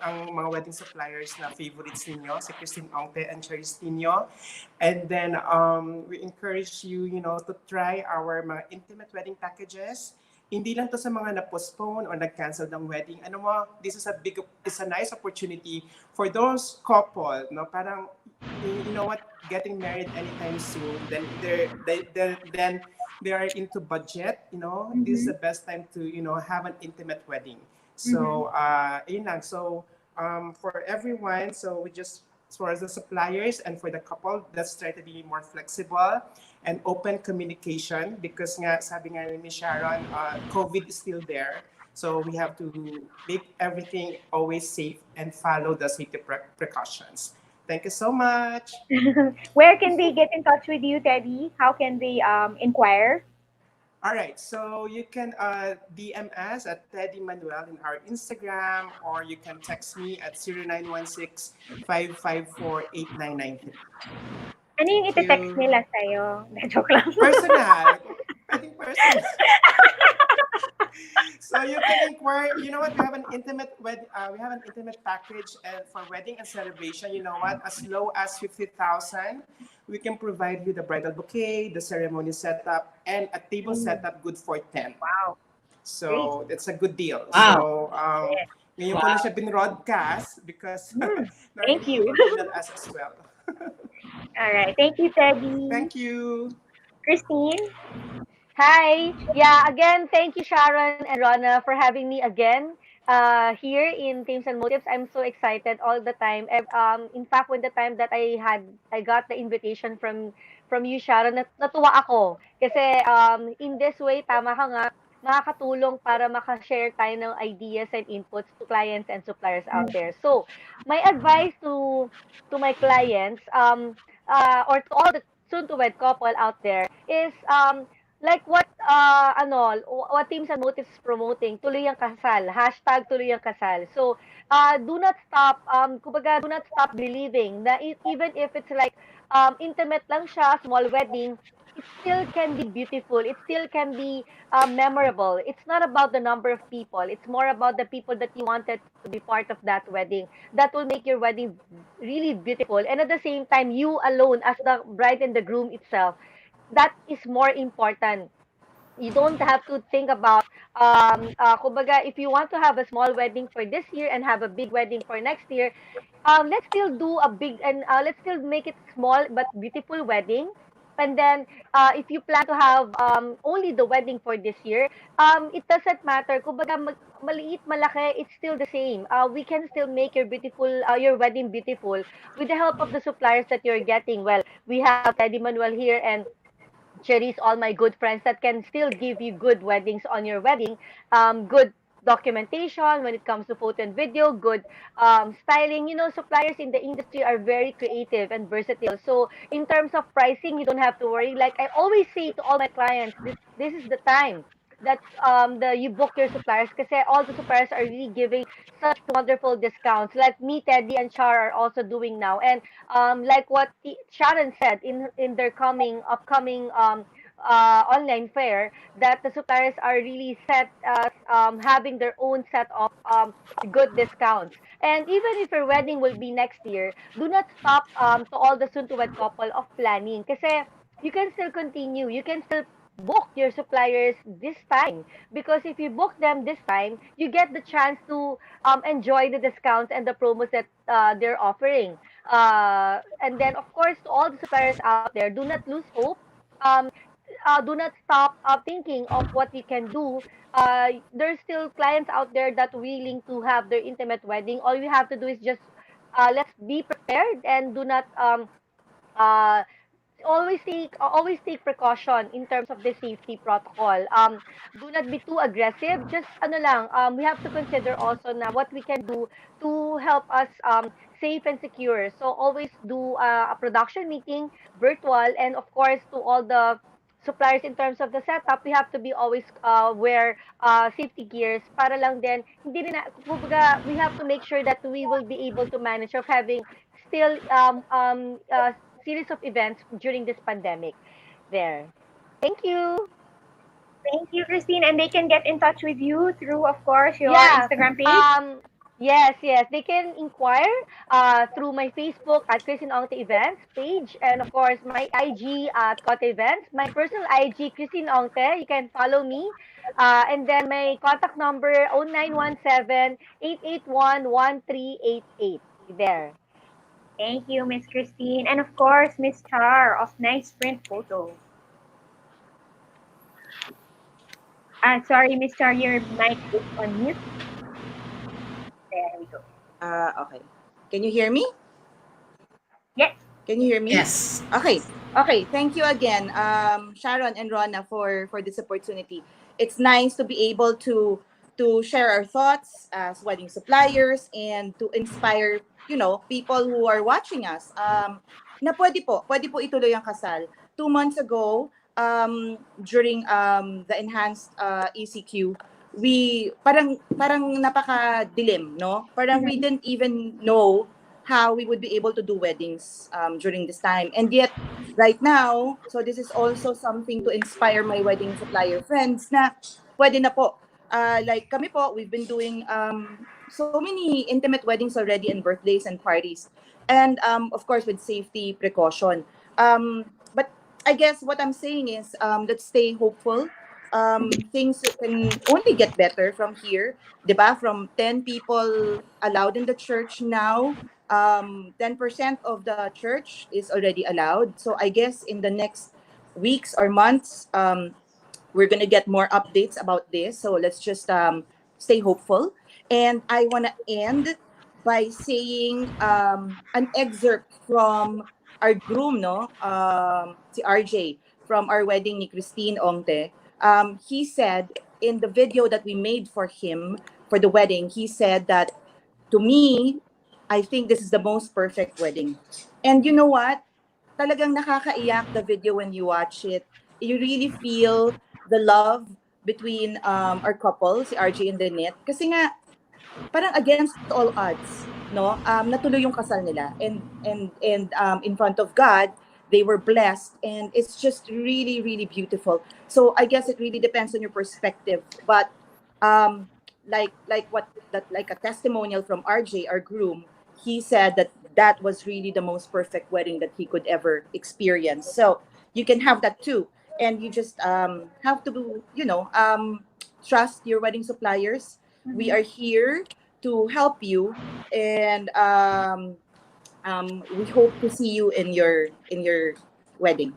ang mga wedding suppliers na favorites ninyo, si Christine Ong Te and Charisse Tinio. And then we encourage you, to try our mga intimate wedding packages. Hindi lang to sa mga na-postpone or nag-cancel ng wedding. This is it's a nice opportunity for those couple, no? Parang, you know what, getting married anytime soon, then they are into budget, This is the best time to, have an intimate wedding. So, yun lang. So, for everyone, so we just, as far as the suppliers and for the couple, let's try to be more flexible and open communication because nga, sabi nga ni Sharon, COVID is still there. So we have to make everything always safe and follow the safety precautions. Thank you so much. Where can they get in touch with you, Teddy? How can they inquire? All right, so you can DM us at Teddy Manuel in our Instagram, or you can text me at 0916-554-8993. Ano yung ite-text nila sa'yo? Joke lang. Personal. I think personal. So you can inquire. You know what? We have an intimate package for wedding and celebration. You know what? As low as 50,000, we can provide you the bridal bouquet, the ceremony setup, and a table setup good for 10. Wow. So it's a good deal. Wow. So ngayon ko na siya bin-broadcast because Thank you. email us as well. All right. Thank you, Teddy. Thank you. Christine? Hi. Yeah, again, thank you, Sharon and Rona, for having me again here in Themes and Motives. I'm so excited all the time. In fact, when the time that I got the invitation from you, Sharon, natuwa ako. Kasi in this way, tama ka nga, makakatulong para makashare tayo ng ideas and inputs to clients and suppliers out there. So, my advice to my clients or to all the soon-to-wed couple out there is like what Teams and Motives is promoting, tuloy ang kasal, hashtag tuloy ang kasal. So, do not stop, kumbaga, do not stop believing na even if it's like, intimate lang siya, small wedding, it still can be beautiful. It still can be memorable. It's not about the number of people. It's more about the people that you wanted to be part of that wedding. That will make your wedding really beautiful. And at the same time, you alone as the bride and the groom itself, that is more important. You don't have to think about kumbaga, if you want to have a small wedding for this year and have a big wedding for next year, let's still do a big and let's still make it small but beautiful wedding. And then if you plan to have only the wedding for this year, it doesn't matter kumbaga maliit malaki, it's still the same. We can still make your wedding beautiful with the help of the suppliers that you're getting. Well, we have Teddy Manuel here and Charisse, all my good friends that can still give you good weddings on your wedding, good documentation when it comes to photo and video, good styling. You know, suppliers in the industry are very creative and versatile. So in terms of pricing, you don't have to worry. Like I always say to all my clients, this is the time that you book your suppliers because all the suppliers are really giving such wonderful discounts. Like me, Teddy, and Char are also doing now, and like what Sharon said in their upcoming online fair, that the suppliers are really set having their own set of good discounts. And even if your wedding will be next year, do not stop to all the soon to wed couple of planning, kasi you can still continue. You can still book your suppliers this time, because if you book them this time, you get the chance to enjoy the discounts and the promos that they're offering. And then, of course, to all the suppliers out there, do not lose hope. Um, do not stop thinking of what you can do. There's still clients out there that willing to have their intimate wedding. All you have to do is just let's be prepared and do not uh, always take precaution in terms of the safety protocol. Do not be too aggressive. Just ano lang, we have to consider also na what we can do to help us safe and secure. So always do a production meeting virtual, and of course to all the suppliers in terms of the setup, we have to be always wear safety gears para lang din hindi rin kumbaga, we have to make sure that we will be able to manage of having still series of events during this pandemic. There. Thank you. Thank you, Christine. And they can get in touch with you through, of course, your Yeah. Instagram page. Yes. They can inquire through my Facebook at Christine Ong Te Events page, and of course my IG at Kote Events. My personal IG Christine Ong Te. You can follow me. And then my contact number 0917-881-1388. There. Thank you, Miss Christine. And of course, Miss Char of Nice Print Photo. Sorry, Miss Char, your mic is on mute. There we go. Okay. Can you hear me? Yes. Can you hear me? Yes. Okay. Thank you again, Sharon and Rona, for this opportunity. It's nice to be able to share our thoughts as wedding suppliers and to inspire, people who are watching us. Na pwede po ituloy ang kasal. 2 months ago, during the enhanced ECQ, we parang napaka-dilim, no? Parang we didn't even know how we would be able to do weddings during this time. And yet, right now, so this is also something to inspire my wedding supplier friends na pwede na po. Like kami po, we've been doing so many intimate weddings already and birthdays and parties. And of course, with safety precaution. But I guess what I'm saying is let's stay hopeful. Things can only get better from here. Diba? From 10 people allowed in the church now, 10% of the church is already allowed. So I guess in the next weeks or months, we're going to get more updates about this. So let's just stay hopeful. And I want to end by saying an excerpt from our groom, no? Si RJ, from our wedding ni Christine Ong Te. He said in the video that we made for him for the wedding, he said that, to me, I think this is the most perfect wedding. And you know what? Talagang nakakaiyak the video when you watch it. You really feel the love between our couple, si RJ and Lynette. Kasi nga, parang against all odds, no? Natuloy yung kasal nila. And in front of God, they were blessed. And it's just really, really beautiful. So I guess it really depends on your perspective. But like a testimonial from RJ, our groom, he said that was really the most perfect wedding that he could ever experience. So you can have that too, and you just have to trust your wedding suppliers. We are here to help you, and we hope to see you in your wedding.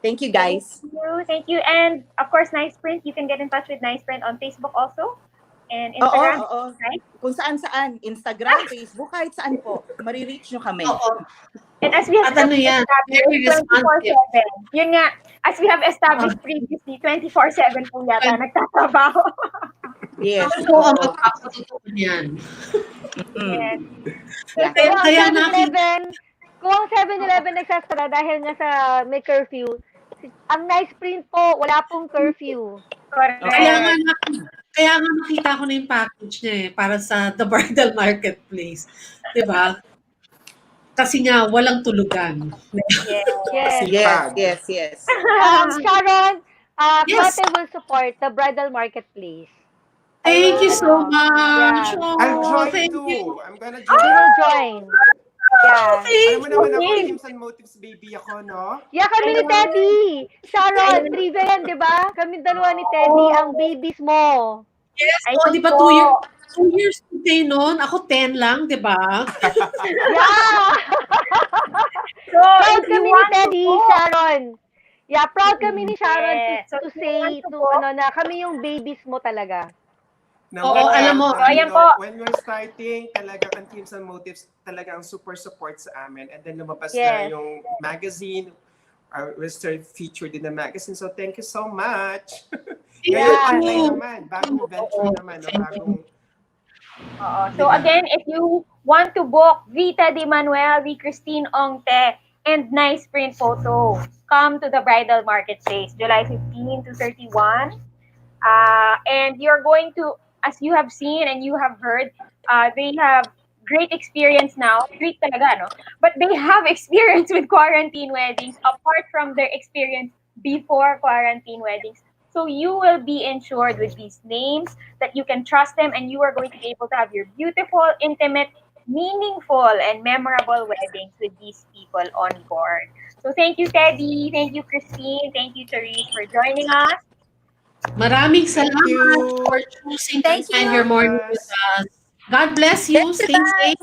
Thank you, guys. Thank you. And of course, Nice Print, you can get in touch with Nice Print on Facebook also. And Instagram, Oo. right? Kung saan. Instagram, Facebook, kahit saan po. Marireach nyo kami. Oo. And as we have At ano yan, very responsive. 24/7. Yun nga, as we have established previously, 24/7 po yata nagtatrabaho. Yes. Ako ang magpapatutunan yan. Yes. Yeah. Kaya Kung ang 7-Eleven nagsasara dahil nga sa may curfew, ang Nice Print po, wala pong curfew. Correct. Kaya nga nakita ko na yung package niya para sa The Bridal Marketplace. Diba? Kasi nga, walang tulugan. Yes. Yes. Sharon, Yes. Kote will support the Bridal Marketplace. Thank you so much. Yeah. Oh, I'll join thank too. you. I'm gonna We will join. join. Yeah. Alam mo naman ako, Okay. Teams and Motives baby ako, no? Yeah, kami ni Ayun. Teddy. Sharon, Ayun. trivia yan, di ba? Kami dalawa ni Teddy, ang babies mo. Yes, Ayun di ba po. 2 years today noon? Ako 10 lang, di ba? Yeah! So, Proud if you kami ni want to Teddy, book, Sharon. Yeah, proud kami ni Sharon yes. So, to if you want say to to book, na kami yung babies mo talaga. Oo, alam mo, so, ayan po. When we're starting, talaga ang Teams and Motives, talaga ang super support sa amin. And then lumabas na Yes. yung magazine, we're still featured in the magazine. So thank you so much. Ngayon, Yeah. online naman. Bagong venture Oo. naman. No? Bagong, So diba? again, if you want to book Vita Di Manuel, the Christine Ong Te, and nice print photo, come to the Bridal Marketplace, July 15 to 31. And you're going to, as you have seen and you have heard, they have great experience now. Great talaga, no? But they have experience with quarantine weddings apart from their experience before quarantine weddings. So you will be insured with these names that you can trust them, and you are going to be able to have your beautiful, intimate, meaningful, and memorable weddings with these people on board. So thank you, Teddy. Thank you, Christine. Thank you, Charisse, for joining us. maraming Thank salamat you. for choosing to Thank spend you. your morning with us. God bless you. Thank you, Stay safe. guys.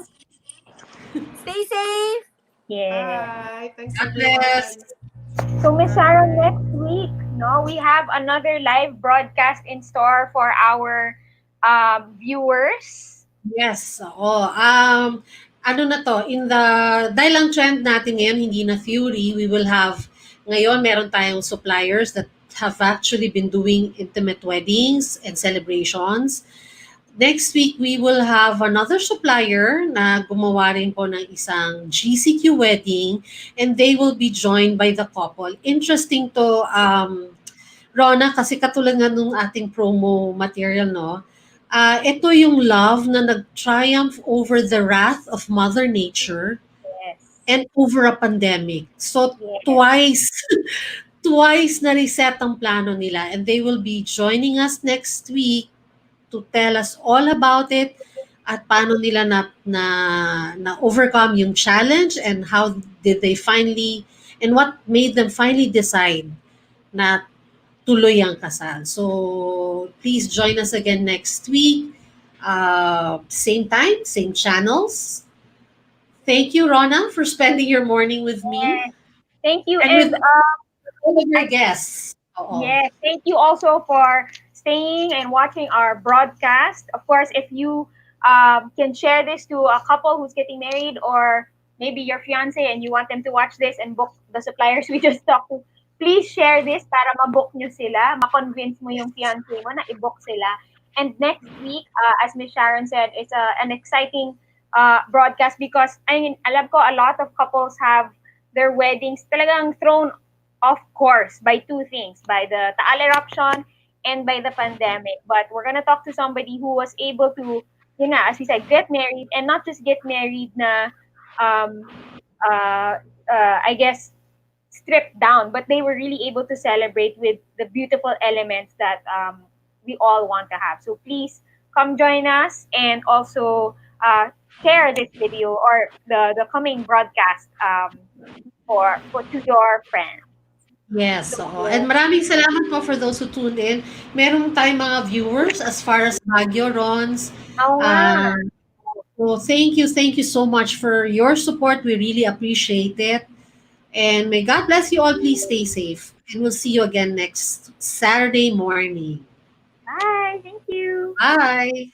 Stay safe. Yeah. Bye. Thanks, God bless. everyone. So, Miss Sharon, next week, no, we have another live broadcast in store for our viewers. Yes, oo. Ano na to, dahil ang trend natin ngayon, hindi na theory, we will have, ngayon meron tayong suppliers that have actually been doing intimate weddings and celebrations. Next week, we will have another supplier na gumawa rin po ng isang GCQ wedding, and they will be joined by the couple. Interesting to, Rona, kasi katulad nga nung ating promo material, no? Ito yung love na nag-triumph over the wrath of Mother Nature Yes. and over a pandemic. So Yes. twice na reset ang plano nila, and they will be joining us next week to tell us all about it at paano nila na overcome yung challenge, and how did they finally, and what made them finally decide na tuloy ang kasal. So please join us again next week. Same time, same channels. Thank you, Rona, for spending your morning with me Yes. Thank you. and And with all of your guests. Oo. yes, thank you also for staying and watching our broadcast. Of course, if you can share this to a couple who's getting married, or maybe your fiance and you want them to watch this and book the suppliers we just talked to, please share this para ma-book nyo sila, ma-convince mo yung fiance mo na i-book sila. And next week, as Miss Sharon said, it's an exciting broadcast because I mean, alam ko a lot of couples have their weddings talagang thrown off course by two things, by the Taal eruption and by the pandemic. But we're gonna talk to somebody who was able to, yun nga, as we said, get married, and not just get married na, um, I guess, stripped down, but they were really able to celebrate with the beautiful elements that we all want to have. So please come join us, and also share this video or the coming broadcast for to your friends. Yes, oo. And maraming salamat po for those who tuned in. Meron tayong mga viewers as far as Baguio, Rons. Oo nga. So thank you so much for your support. We really appreciate it. And may God bless you all. Please stay safe. And we'll see you again next Saturday morning. Bye. Thank you. Bye.